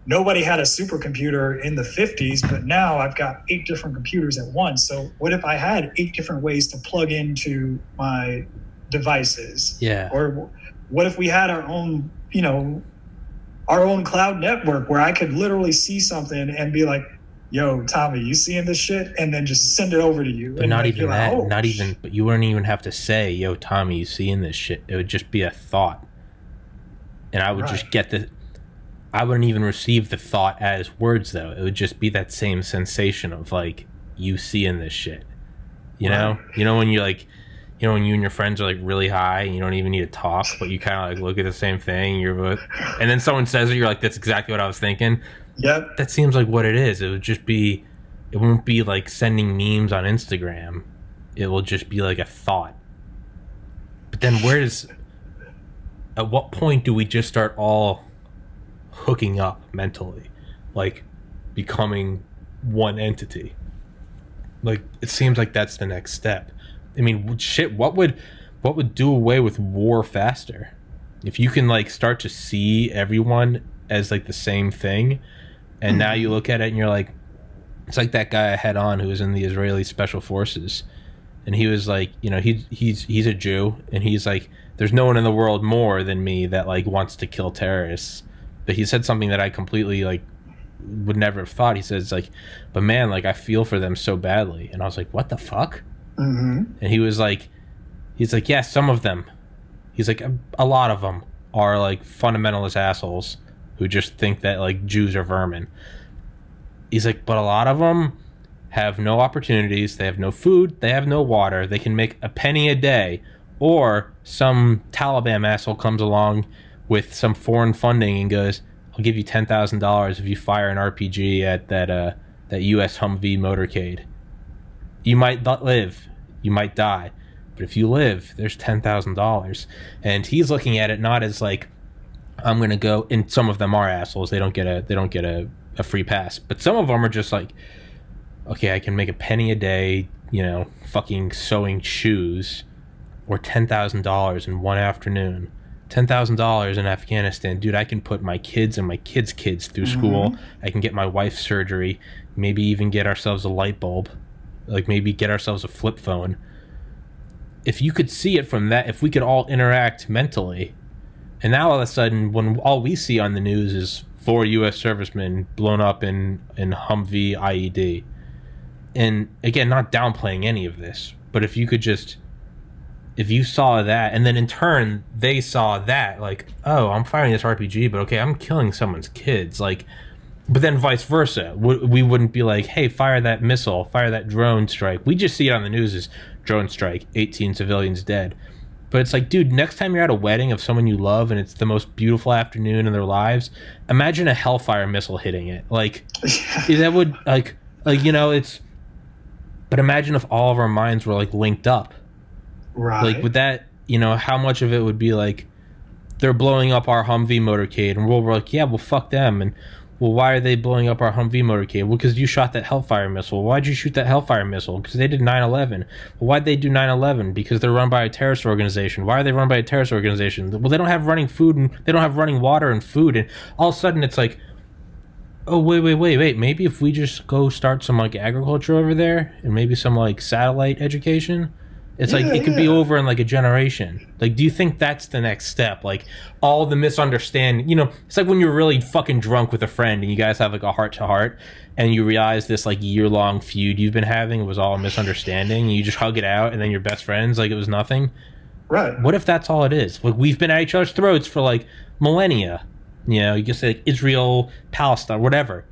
nobody had a supercomputer in the 50s, but now I've got 8 different computers at once. So what if I had 8 different ways to plug into my devices? Yeah. Or what if we had our own, our own cloud network where I could literally see something and be like, yo, Tommy, you seeing this shit? And then just send it over to you. But and not like, even like, that. oh, Not even, but you wouldn't even have to say, yo, Tommy, you seeing this shit? It would just be a thought. And I would just get I wouldn't even receive the thought as words, though. It would just be that same sensation of, like, you seeing this shit. You know? You know when you're like, when you and your friends are like really high and you don't even need to talk, but you kind of like look at the same thing, and then someone says it, you're like, that's exactly what I was thinking. Yep. That seems like what it is. It would just be, it won't be like sending memes on Instagram. It will just be like a thought. But then at what point do we just start all hooking up mentally? Like becoming one entity? Like, it seems like that's the next step. I mean, shit, what would do away with war faster? If you can like start to see everyone as like the same thing, and now you look at it and you're like, it's like that guy I had on who was in the Israeli Special Forces, and he was like, he's a Jew, and he's like, there's no one in the world more than me that like wants to kill terrorists. But he said something that I completely like would never have thought. He says like, but man, like I feel for them so badly. And I was like, what the fuck? And he was like, yeah, some of them. He's like, a lot of them are like fundamentalist assholes who just think that like Jews are vermin. He's like, but a lot of them have no opportunities. They have no food. They have no water. They can make a penny a day. Or some Taliban asshole comes along with some foreign funding and goes, I'll give you $10,000 if you fire an RPG at that U.S. Humvee motorcade. You might not live. You might die. But if you live, there's $10,000. And he's looking at it not as like, I'm going to go, and some of them are assholes. They don't get a free pass. But some of them are just like, okay, I can make a penny a day, fucking sewing shoes, or $10,000 in one afternoon. $10,000 in Afghanistan. Dude, I can put my kids and my kids' kids through school. I can get my wife surgery. Maybe even get ourselves a light bulb. Like maybe get ourselves a flip phone. If you could see it from that, if we could all interact mentally, and now all of a sudden, when all we see on the news is 4 U.S. servicemen blown up in Humvee IED, and again, not downplaying any of this, but if you saw that, and then in turn they saw that, like, oh, I'm firing this RPG, but okay, I'm killing someone's kids, like. But then vice versa. We wouldn't be like, hey, fire that missile, fire that drone strike. We just see it on the news as drone strike, 18 civilians dead. But it's like, dude, next time you're at a wedding of someone you love and it's the most beautiful afternoon in their lives, imagine a Hellfire missile hitting it. Like, that would, it's... But imagine if all of our minds were, like, linked up. Right. Like, with that, how much of it would be like, they're blowing up our Humvee motorcade, and we're like, yeah, well, fuck them, and... Well, why are they blowing up our Humvee motorcade? Well, because you shot that Hellfire missile. Why'd you shoot that Hellfire missile? Because they did 9/11. Well, why'd they do 9/11? Because they're run by a terrorist organization. Why are they run by a terrorist organization? Well, they don't have running food, and they don't have running water and food. And all of a sudden, it's like, oh, wait. Maybe if we just go start some, like, agriculture over there, and maybe some, like, satellite education... It's like, it could be over in like a generation. Like, do you think that's the next step? Like, all the misunderstanding, it's like when you're really fucking drunk with a friend and you guys have like a heart to heart and you realize this like year-long feud you've been having was all a misunderstanding, and you just hug it out and then you're best friends like it was nothing. Right. What if that's all it is? Like, we've been at each other's throats for like millennia. You just say like Israel, Palestine, whatever.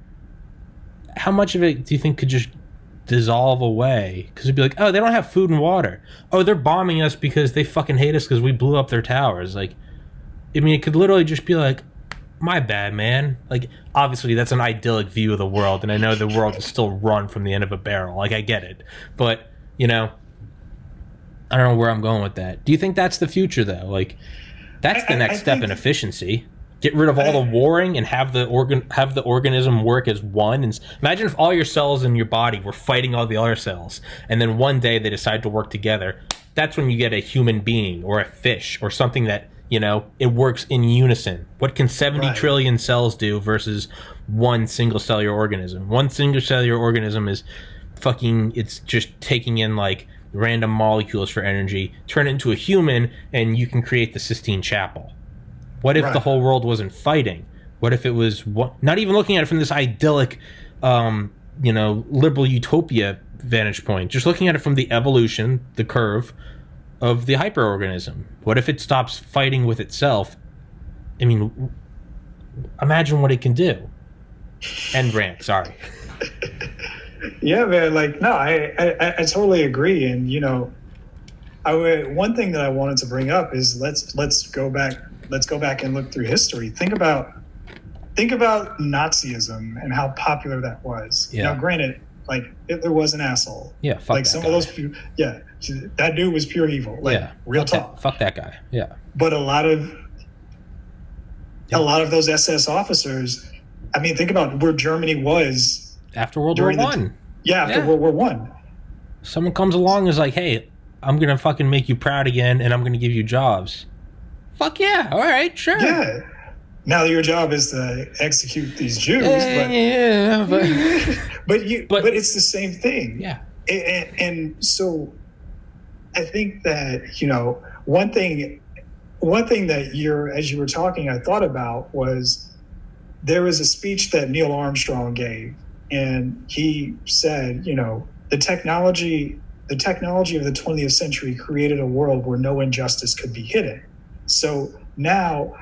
How much of it do you think could just dissolve away? Because it'd be like, oh, they don't have food and water. Oh, they're bombing us because they fucking hate us because we blew up their towers. Like, I mean, it could literally just be like, my bad, man. Like, obviously that's an idyllic view of the world, and I know the world is still run from the end of a barrel. Like, I get it. But, I don't know where I'm going with that. Do you think that's the future, though? Like, that's the next step in efficiency. Get rid of all the warring and have the organism work as one. And imagine if all your cells in your body were fighting all the other cells, and then one day they decide to work together. That's when you get a human being or a fish or something that, it works in unison. What can 70 trillion cells do versus one single cellular organism? One single cellular organism is it's just taking in like random molecules for energy, turn it into a human, and you can create the Sistine Chapel. What if the whole world wasn't fighting? What if it was not even looking at it from this idyllic, liberal utopia vantage point, just looking at it from the evolution, the curve of the hyperorganism? What if it stops fighting with itself? I mean, imagine what it can do. End rant, sorry. Yeah, man. Like, no, I totally agree. And, one thing that I wanted to bring up is let's go back and look through history. Think about Nazism and how popular that was. Yeah. Now, granted, like Hitler was an asshle. Yeah, fuck like that some guy. of those people. Yeah, that dude was pure evil. Like, real talk. Fuck that guy. Yeah. But a lot of those SS officers. I mean, think about where Germany was after World War One. After World War One. Someone comes along and is like, "Hey, I'm gonna fucking make you proud again, and I'm gonna give you jobs." Fuck yeah! All right, sure. Yeah. Now your job is to execute these Jews, but it's the same thing. Yeah. And so, I think that one thing that as you were talking, I thought about was there was a speech that Neil Armstrong gave, and he said, the technology of the 20th century created a world where no injustice could be hidden. So now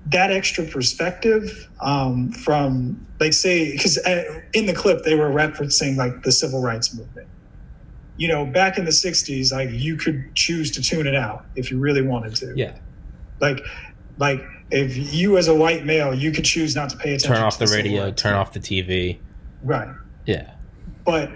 that extra perspective from, like, say, because in the clip they were referencing like the civil rights movement. Back in the 60s, like, you could choose to tune it out if you really wanted to. Yeah. Like if you as a white male, you could choose not to pay attention. Turn off to the radio, turn off the TV. Right. Yeah. But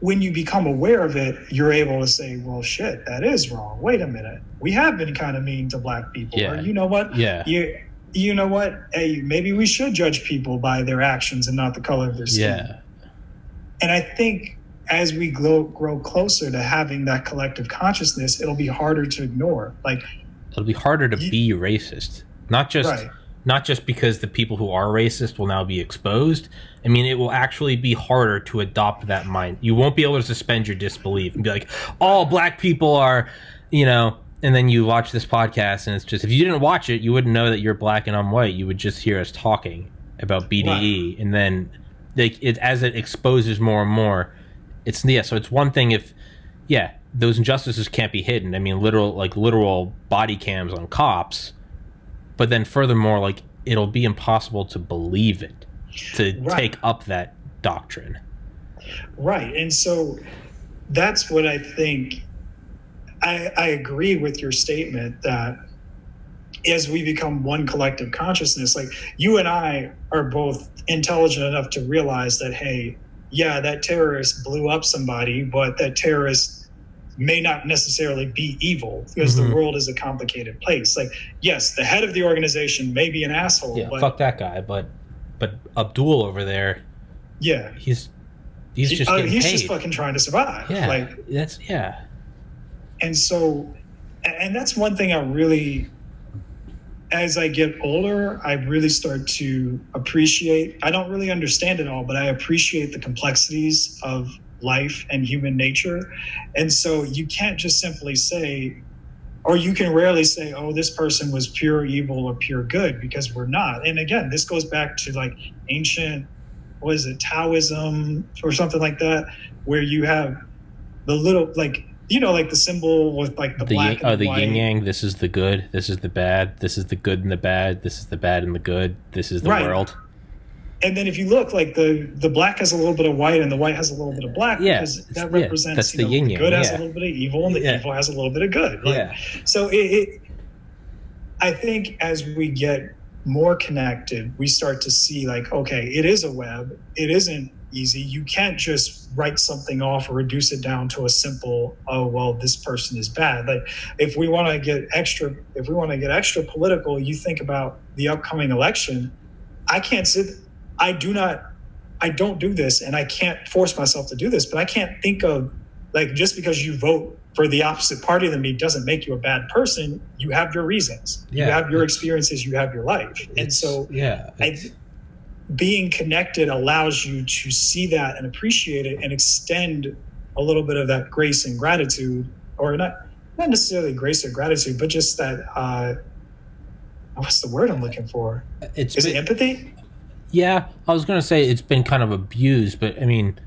when you become aware of it, you're able to say, well, shit, that is wrong. Wait a minute. We have been kind of mean to black people. Yeah. Or you know what? Yeah. You know what? Hey, maybe we should judge people by their actions and not the color of their skin. Yeah. And I think as we grow closer to having that collective consciousness, it'll be harder to ignore. Like, it'll be harder to be racist. Not just because the people who are racist will now be exposed. I mean, it will actually be harder to adopt that mind. You won't be able to suspend your disbelief and be like, all black people are, and then you watch this podcast and it's just, if you didn't watch it, you wouldn't know that you're black and I'm white. You would just hear us talking about BDE. Right. And then as it exposes more and more, so it's one thing if, those injustices can't be hidden. I mean, literal body cams on cops. But then furthermore, like, it'll be impossible to believe it, to take up that doctrine. Right. And so that's what I think. I agree with your statement that as we become one collective consciousness, like, you and I are both intelligent enough to realize that, hey, that terrorist blew up somebody, but that terrorist may not necessarily be evil, because the world is a complicated place. Like, yes, the head of the organization may be an asshole. Yeah, but fuck that guy. But Abdul over there, he's just fucking trying to survive. Yeah, And so, and that's one thing I really, as I get older, I really start to appreciate. I don't really understand it all, but I appreciate the complexities of life and human nature. And so you can't just simply say, or you can rarely say, oh, this person was pure evil or pure good, because we're not. And again, this goes back to like ancient, Taoism or something like that, where you have the little, like, like the symbol with like the black and the white. yin yang. This is the good. This is the bad. This is the good and the bad. This is the bad and the good. This is the world. And then if you look, like the black has a little bit of white and the white has a little bit of black, because that represents, that's the yin yang. The good has a little bit of evil and the evil has a little bit of good. So I think as we get more connected, we start to see like, okay, it is a web. It isn't easy. You can't just write something off or reduce it down to a simple, oh, well, this person is bad. Like if we want to get extra political, you think about the upcoming election. I don't do this, and I can't force myself to do this, but I can't think of, like, just because you vote for the opposite party than me doesn't make you a bad person. You have your reasons. You have your experiences. You have your life. And so being connected allows you to see that and appreciate it and extend a little bit of that grace and gratitude, or not necessarily grace or gratitude, but just that, what's the word I'm looking for? Is it empathy? Yeah, I was going to say it's been kind of abused, but I mean,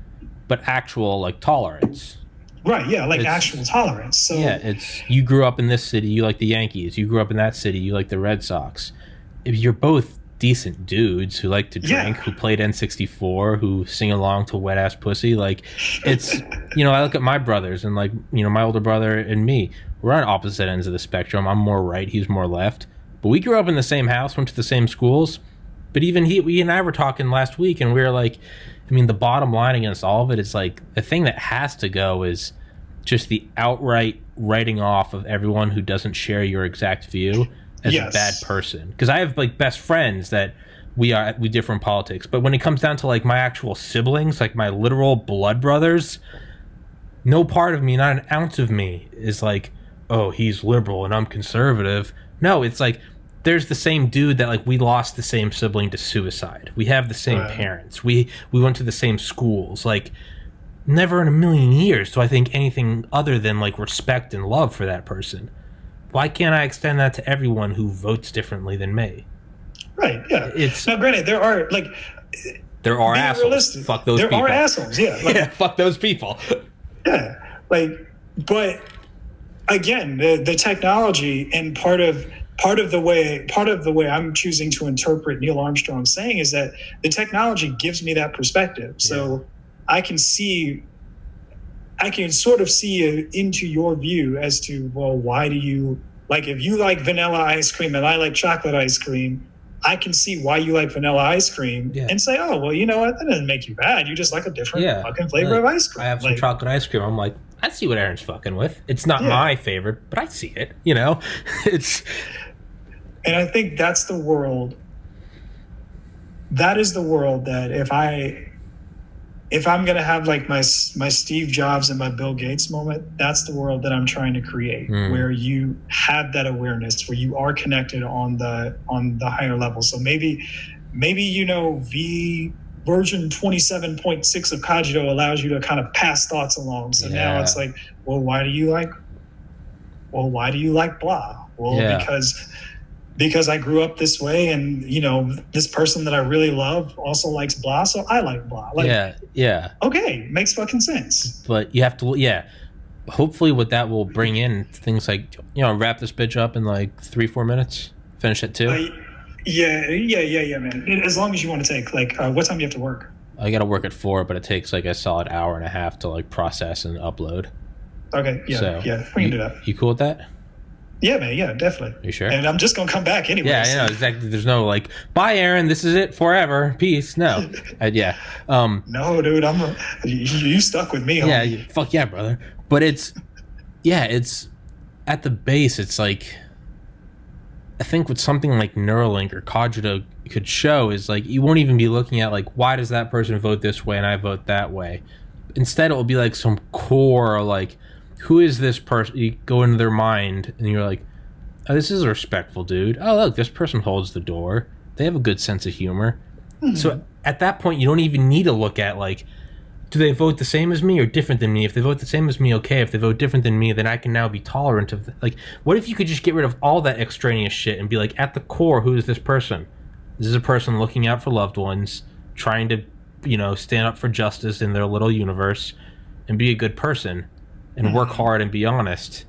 actual like tolerance. Right, yeah, like actual tolerance. So yeah, it's you grew up in this city, you like the Yankees. You grew up in that city, you like the Red Sox. If you're both decent dudes who like to drink, who played N64, who sing along to Wet Ass Pussy, like it's, I look at my brothers and like, my older brother and me, we're on opposite ends of the spectrum. I'm more right, he's more left. But we grew up in the same house, went to the same schools. But even we and I were talking last week, and we were like, I mean, the bottom line against all of it is like the thing that has to go is just the outright writing off of everyone who doesn't share your exact view as a bad person. Because I have like best friends that we differ in politics, but when it comes down to like my actual siblings, like my literal blood brothers, no part of me, not an ounce of me, is like, oh, he's liberal and I'm conservative. No, it's like, there's the same dude that like we lost the same sibling to suicide. We have the same parents. We went to the same schools. Like never in a million years do I think anything other than like respect and love for that person. Why can't I extend that to everyone who votes differently than me? Right. Yeah. Now, granted, there are assholes. Realistic, fuck those people. There are assholes. Yeah. Like, yeah. Fuck those people. Yeah. Like, but again, the technology and part of the way I'm choosing to interpret Neil Armstrong's saying is that the technology gives me that perspective. So I can sort of see into your view as to, well, why do you like, if you like vanilla ice cream and I like chocolate ice cream, I can see why you like vanilla ice cream and say, oh, well, you know what? That doesn't make you bad. You just like a different fucking flavor of ice cream. I have some chocolate ice cream. I'm like, I see what Aaron's fucking with. It's not my favorite, but I see it, it's. And I think that's the world. That is the world that if I'm going to have like my Steve Jobs and my Bill Gates moment, that's the world that I'm trying to create, where you have that awareness, where you are connected on the higher level. So maybe V version 27.6 of Cogito allows you to kind of pass thoughts along. So now it's like, well, why do you like blah? Well, because I grew up this way, and this person that I really love also likes blah, so I like blah. Like, okay, makes fucking sense. But you have to, hopefully what that will bring in things like, wrap this bitch up in like 3-4 minutes, finish at 2. Yeah, man. As long as you want to take, like, what time do you have to work? I got to work at 4, but it takes like a solid hour and a half to like process and upload. Okay, we can do that. You cool with that? Yeah, man. Yeah, definitely. You sure? And I'm just gonna come back anyway. Yeah, I know exactly. There's no like, bye, Aaron. This is it forever. Peace. No. No, dude. You stuck with me. Yeah. Homie. Fuck yeah, brother. But it's at the base. It's like, I think what something like Neuralink or Cogito could show is like, you won't even be looking at like, why does that person vote this way and I vote that way. Instead, it will be like some core like, who is this person? You go into their mind and you're like, oh, this is a respectful dude. Oh, look, this person holds the door. They have a good sense of humor. Mm-hmm. So at that point, you don't even need to look at like, do they vote the same as me or different than me? If they vote the same as me, okay. If they vote different than me, then I can now be tolerant of like, what if you could just get rid of all that extraneous shit and be like, at the core, who is this person? This is a person looking out for loved ones, trying to, stand up for justice in their little universe and be a good person. And work hard and be honest.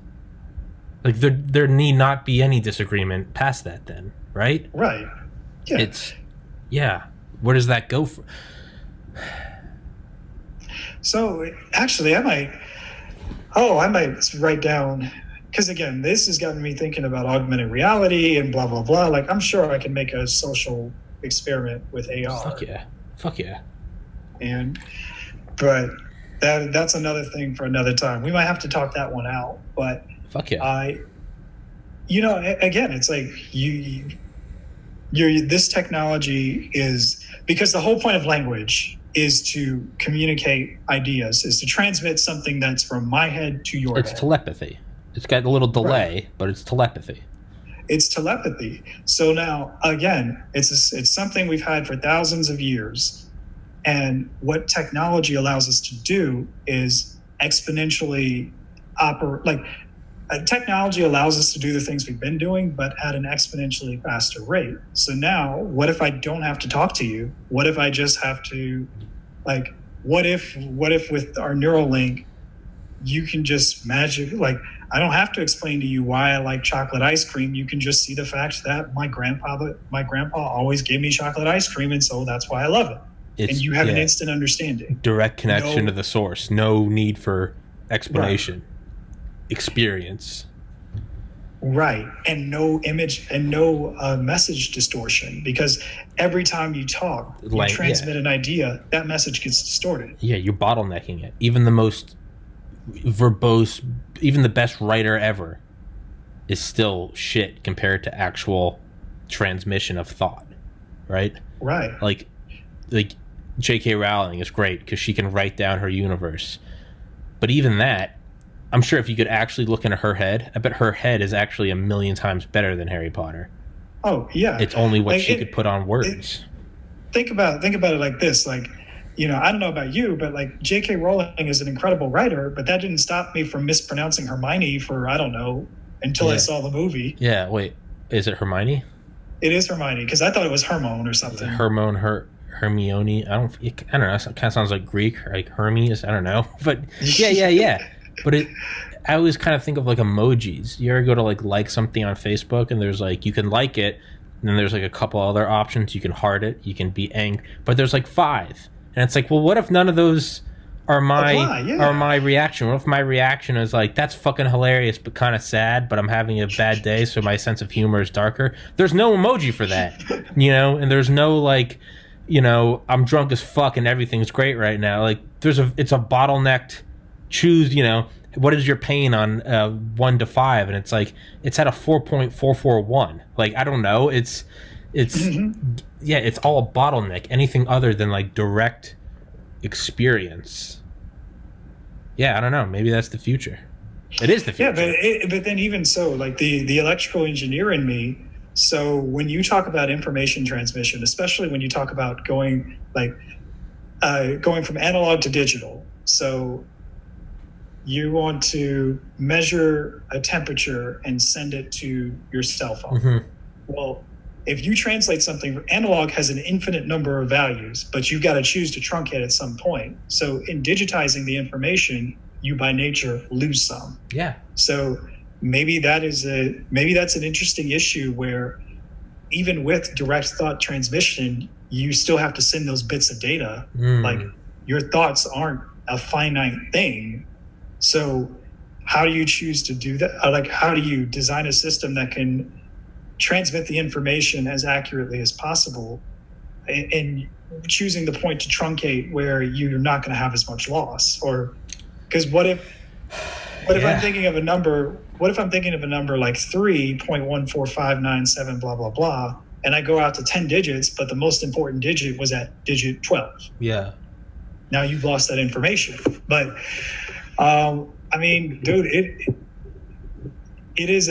Like there need not be any disagreement past that then, right? Right. Yeah. Where does that go for? So actually I might write down, because again, this has gotten me thinking about augmented reality and blah blah blah. Like, I'm sure I can make a social experiment with AR. Fuck yeah. But that's another thing for another time. We might have to talk that one out. But fuck yeah. Again, it's like this technology is, because the whole point of language is to communicate ideas, is to transmit something that's from my head to your head. It's telepathy. It's got a little delay, but it's telepathy. It's telepathy. So now, again, it's something we've had for thousands of years. And what technology allows us to do is exponentially technology allows us to do the things we've been doing, but at an exponentially faster rate. So now, what if I don't have to talk to you? What if I just have to, what if with our Neuralink, you can just I don't have to explain to you why I like chocolate ice cream. You can just see the fact that my grandpa always gave me chocolate ice cream, and so that's why I love it. And you have an instant understanding. Direct connection to the source. No need for explanation. Right. Experience. Right. And no image and no message distortion, because every time you talk, you transmit an idea, that message gets distorted. Yeah, you're bottlenecking it. Even the most verbose, even the best writer ever is still shit compared to actual transmission of thought. Right? Right. Like J.K. Rowling is great because she can write down her universe. But even that, I'm sure if you could actually look into her head, I bet her head is actually 1,000,000 times better than Harry Potter. Oh, yeah. It's only what she could put on words. Think about it like this. I don't know about you, but J.K. Rowling is an incredible writer, but that didn't stop me from mispronouncing Hermione for, I don't know, until I saw the movie. Yeah, wait. Is it Hermione? It is Hermione, because I thought it was Hermione or something. Hermione. I don't know. It kind of sounds like Greek, or like Hermes. I don't know. But yeah. But I always kind of think of emojis. You ever go to like something on Facebook, and there's you can like it, and then there's a couple other options. You can heart it, you can be angry, but there's 5, and it's well, what if none of those are my reaction? What if my reaction is that's fucking hilarious, but kind of sad, but I'm having a bad day, so my sense of humor is darker? There's no emoji for that, and there's no I'm drunk as fuck and everything's great right now. It's a bottlenecked. Choose, what is your pain on 1 to 5, and it's it's at a 4.441. I don't know. It's it's all a bottleneck. Anything other than direct experience. Yeah, I don't know. Maybe that's the future. It is the future. Yeah, but then even so, the electrical engineer in me. So when you talk about information transmission, especially when you talk about going from analog to digital, so you want to measure a temperature and send it to your cell phone. Mm-hmm. Well, if you translate something, analog has an infinite number of values, but you've got to choose to truncate at some point. So in digitizing the information, you by nature lose some. Yeah. So maybe that's an interesting issue where even with direct thought transmission, you still have to send those bits of data. Your thoughts aren't a finite thing. So how do you choose to do that? How do you design a system that can transmit the information as accurately as possible, and choosing the point to truncate where you're not going to have as much loss? Or because what if I'm thinking of a number? What if I'm thinking of a number like 3.14597 blah blah blah, and I go out to 10 digits, but the most important digit was at digit 12? Yeah. Now you've lost that information, but. Dude, it is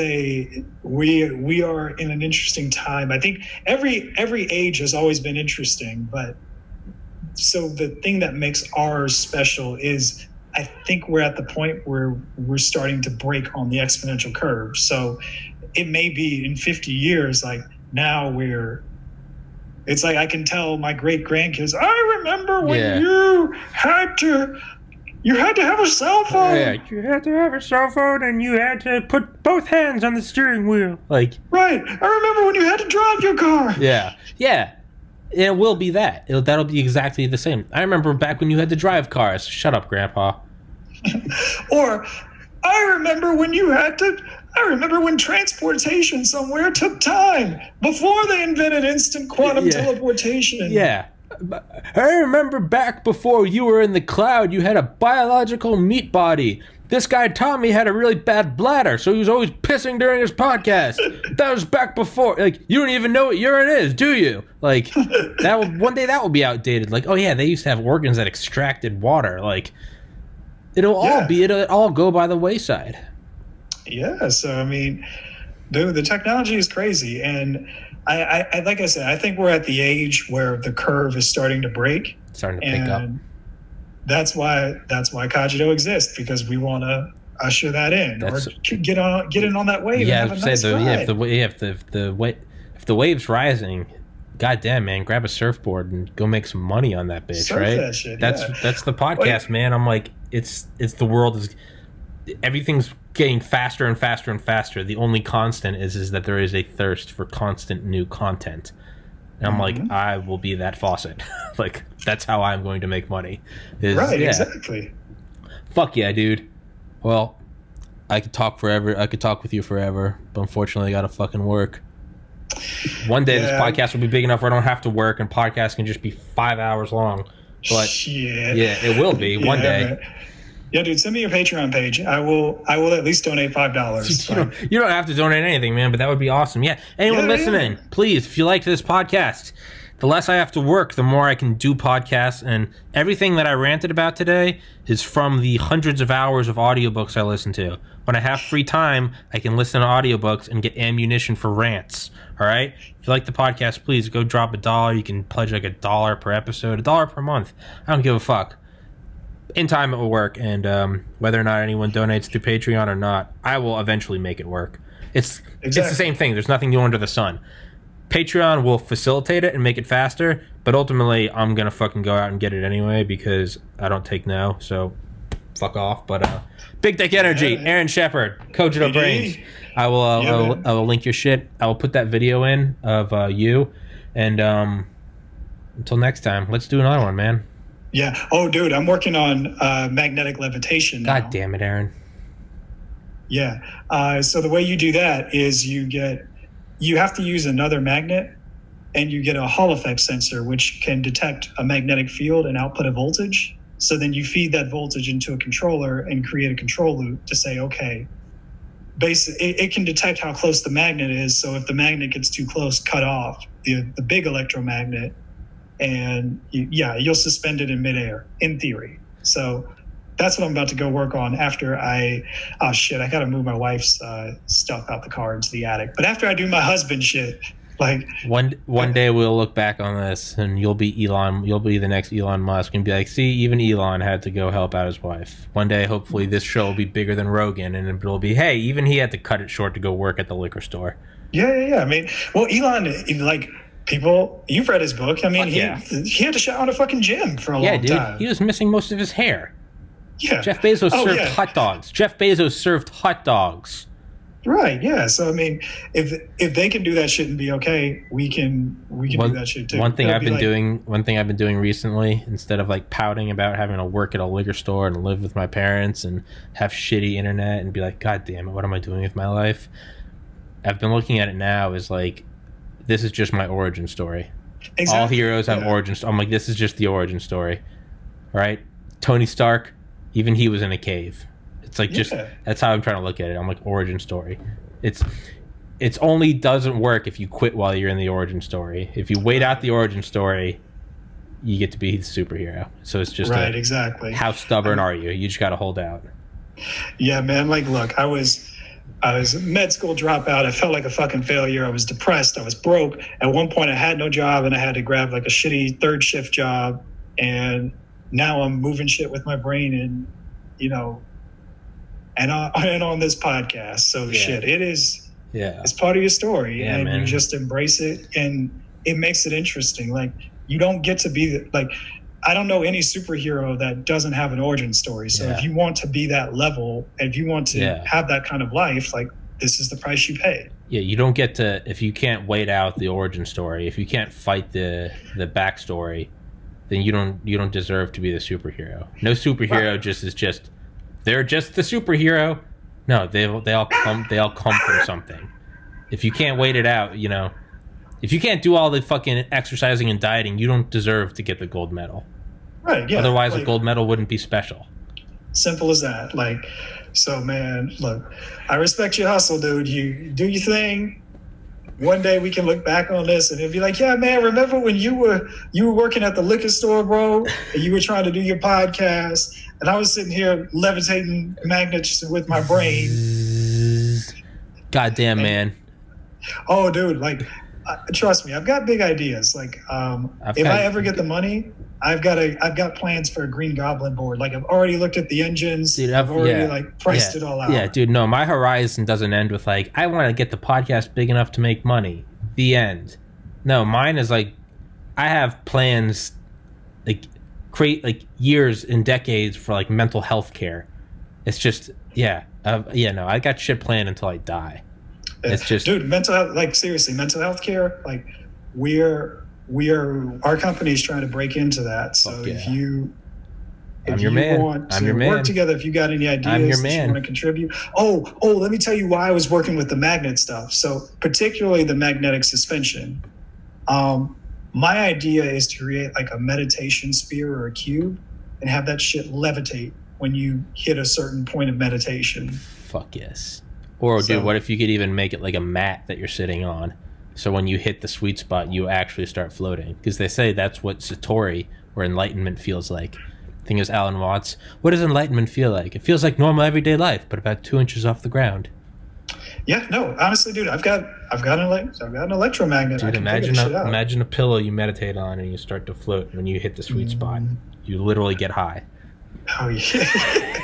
we are in an interesting time. I think every age has always been interesting, but so the thing that makes ours special is I think we're at the point where we're starting to break on the exponential curve. So it may be in 50 years, now it's I can tell my great grandkids, I remember when you had to have a cell phone. Yeah, you had to have a cell phone, and you had to put both hands on the steering wheel. Right. I remember when you had to drive your car. Yeah. It will be that. That'll be exactly the same. I remember back when you had to drive cars. Shut up, Grandpa. Or I remember when transportation somewhere took time before they invented instant quantum teleportation. Yeah. I remember back before you were in the cloud, you had a biological meat body. This guy Tommy had a really bad bladder, so he was always pissing during his podcast. That was back before. Like, you don't even know what urine is, do you? Like, one day that will be outdated. Like, oh yeah, they used to have organs that extracted water. Like, it'll all go by the wayside. Yeah. So I mean, dude, the technology is crazy, and I like I said, I think we're at the age where the curve is starting to break. Starting to pick up. That's why Cogito exists, because we want to usher that in, or get in on that wave. Yeah, and have a nice ride. If the wave's rising, goddamn man, grab a surfboard and go make some money on that bitch, Surf right? That shit, that's the podcast, man. I'm like, it's the world is, everything's getting faster and faster and faster. The only constant is that there is a thirst for constant new content. And I'm like, I will be that faucet. Like, that's how I'm going to make money. Exactly. Fuck yeah, dude. Well, I could talk forever. I could talk with you forever. But unfortunately, I got to fucking work. One day this podcast will be big enough where I don't have to work and podcasts can just be 5 hours long. But yeah, it will be one day. Man. Yeah, dude, send me your Patreon page. I will at least donate $5. You don't have to donate anything, man, but that would be awesome. Yeah, anyone listening, please, if you like this podcast, the less I have to work, the more I can do podcasts. And everything that I ranted about today is from the hundreds of hours of audiobooks I listen to. When I have free time, I can listen to audiobooks and get ammunition for rants. All right? If you like the podcast, please go drop $1. You can pledge like $1 per episode, $1 per month. I don't give a fuck. In time it will work, and whether or not anyone donates to Patreon or not, I will eventually make it work. It's the same thing. There's nothing new under the sun. Patreon will facilitate it and make it faster, but ultimately I'm gonna fucking go out and get it anyway because I don't take no. So fuck off. But Big Dick Energy, Aaron Shepard, Cogito Brains. I will link your shit. I will put that video in of you, and until next time, let's do another one, man. Yeah. Oh, dude, I'm working on magnetic levitation now. God damn it, Aaron. Yeah. So the way you do that is you have to use another magnet, and you get a Hall effect sensor, which can detect a magnetic field and output a voltage. So then you feed that voltage into a controller and create a control loop to say, okay, it can detect how close the magnet is. So if the magnet gets too close, cut off the big electromagnet. And you'll suspend it in midair, in theory. So that's what I'm about to go work on after I got to move my wife's stuff out the car into the attic. But after I do my husband shit, like one day we'll look back on this and you'll be the next Elon Musk and be like, see, even Elon had to go help out his wife. One day, hopefully this show will be bigger than Rogan, and it'll be, hey, even he had to cut it short to go work at the liquor store. Yeah. I mean, well, Elon, like, people, you've read his book. I mean, he had to shower in a fucking gym for a long time. He was missing most of his hair. Yeah. Jeff Bezos served hot dogs. Jeff Bezos served hot dogs. Right, yeah. So I mean, if they can do that shit and be okay, we can do that shit too. One thing I've been doing recently, instead of like pouting about having to work at a liquor store and live with my parents and have shitty internet and be like, God damn it, what am I doing with my life? I've been looking at it now as like, this is just my origin story. Exactly. All heroes have origins. I'm like, this is just the origin story. All right? Tony Stark, even he was in a cave. It's like that's how I'm trying to look at it. I'm like, origin story. It's only doesn't work if you quit while you're in the origin story. If you wait out the origin story, you get to be the superhero. So it's just exactly. How stubborn are you? You just got to hold out. Yeah, man. Like, look, I was a med school dropout. I felt like a fucking failure. I was depressed. I was broke. At one point, I had no job, and I had to grab like a shitty third shift job. And now I'm moving shit with my brain, and and on this podcast. So shit, it is. Yeah, it's part of your story, and you just embrace it, and it makes it interesting. Like, you don't get to be like. I don't know any superhero that doesn't have an origin story. So if you want to be that level, and if you want to have that kind of life, like, this is the price you pay. Yeah, you don't get to, if you can't wait out the origin story, if you can't fight the backstory, then you don't deserve to be the superhero. No superhero they're just the superhero, No, they all come from something. If you can't wait it out, you know, if you can't do all the fucking exercising and dieting, you don't deserve to get the gold medal. Right, yeah. Otherwise, a gold medal wouldn't be special. Simple as that. Like, so man, look, I respect your hustle, dude. You do your thing. One day we can look back on this and it'll be like, yeah, man, remember when you were working at the liquor store, bro, and you were trying to do your podcast, and I was sitting here levitating magnets with my brain. Goddamn, man. Oh, dude, like, trust me, I've got big ideas. Like, if I ever get the money, I've got plans for a Green Goblin board. Like, I've already looked at the engines. Dude, I've already priced it all out. Yeah, dude, no, my horizon doesn't end with like, I want to get the podcast big enough to make money. The end. No, mine is like, I have plans, like, create like years and decades for like mental health care. It's just, no, I got shit planned until I die. It's just, dude, mental health, like, seriously, mental health care, like, our company's trying to break into that. So if you want to work together, if you got any ideas that you want to contribute. Oh, let me tell you why I was working with the magnet stuff. So particularly the magnetic suspension. My idea is to create like a meditation sphere or a cube and have that shit levitate when you hit a certain point of meditation. Fuck yes. Or, dude, what if you could even make it like a mat that you're sitting on? So when you hit the sweet spot, you actually start floating. Because they say that's what Satori or enlightenment feels like. I think it was Alan Watts. What does enlightenment feel like? It feels like normal everyday life, but about 2 inches off the ground. Yeah, no, honestly, dude, I've got an electromagnet. Dude, imagine a pillow you meditate on and you start to float when you hit the sweet spot. You literally get high. Oh yeah.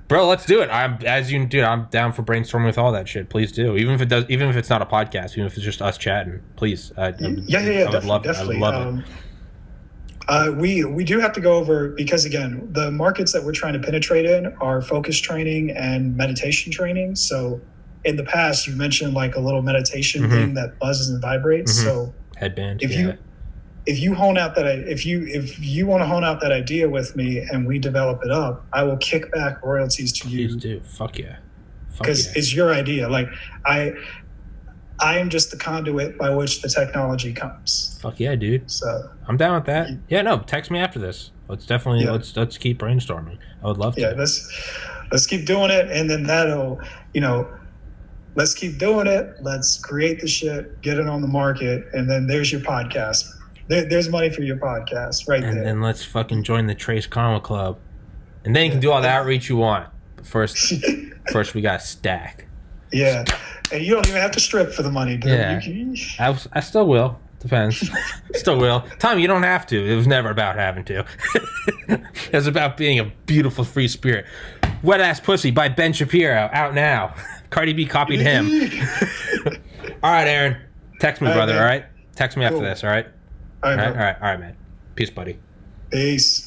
Bro, let's do it. I'm down for brainstorming with all that shit. Please do. Even if it's not a podcast, even if it's just us chatting, please. I would love it. We do have to go over, because again, the markets that we're trying to penetrate in are focus training and meditation training. So in the past, you mentioned like a little meditation thing that buzzes and vibrates. So headband. If you want to hone out that idea with me and we develop it up, I will kick back royalties to you. Please do. Fuck yeah. Because it's your idea. Like I am just the conduit by which the technology comes. Fuck yeah, dude. So I'm down with that. Yeah, no, text me after this. Let's definitely let's keep brainstorming. I would love to. Yeah, let's keep doing it, and then that'll, let's keep doing it. Let's create the shit, get it on the market, and then there's your podcast. There's money for your podcast there. And then let's fucking join the Trace Karma Club. And then you can do all the outreach you want. But first we got to stack. Yeah. And you don't even have to strip for the money, dude. Yeah. I still will. Depends. Still will. Tom, you don't have to. It was never about having to. It was about being a beautiful free spirit. Wet Ass Pussy by Ben Shapiro. Out now. Cardi B copied him. All right, Aaron. Text me, brother, all right? Text me after this, all right? All right, man. Peace, buddy. Peace.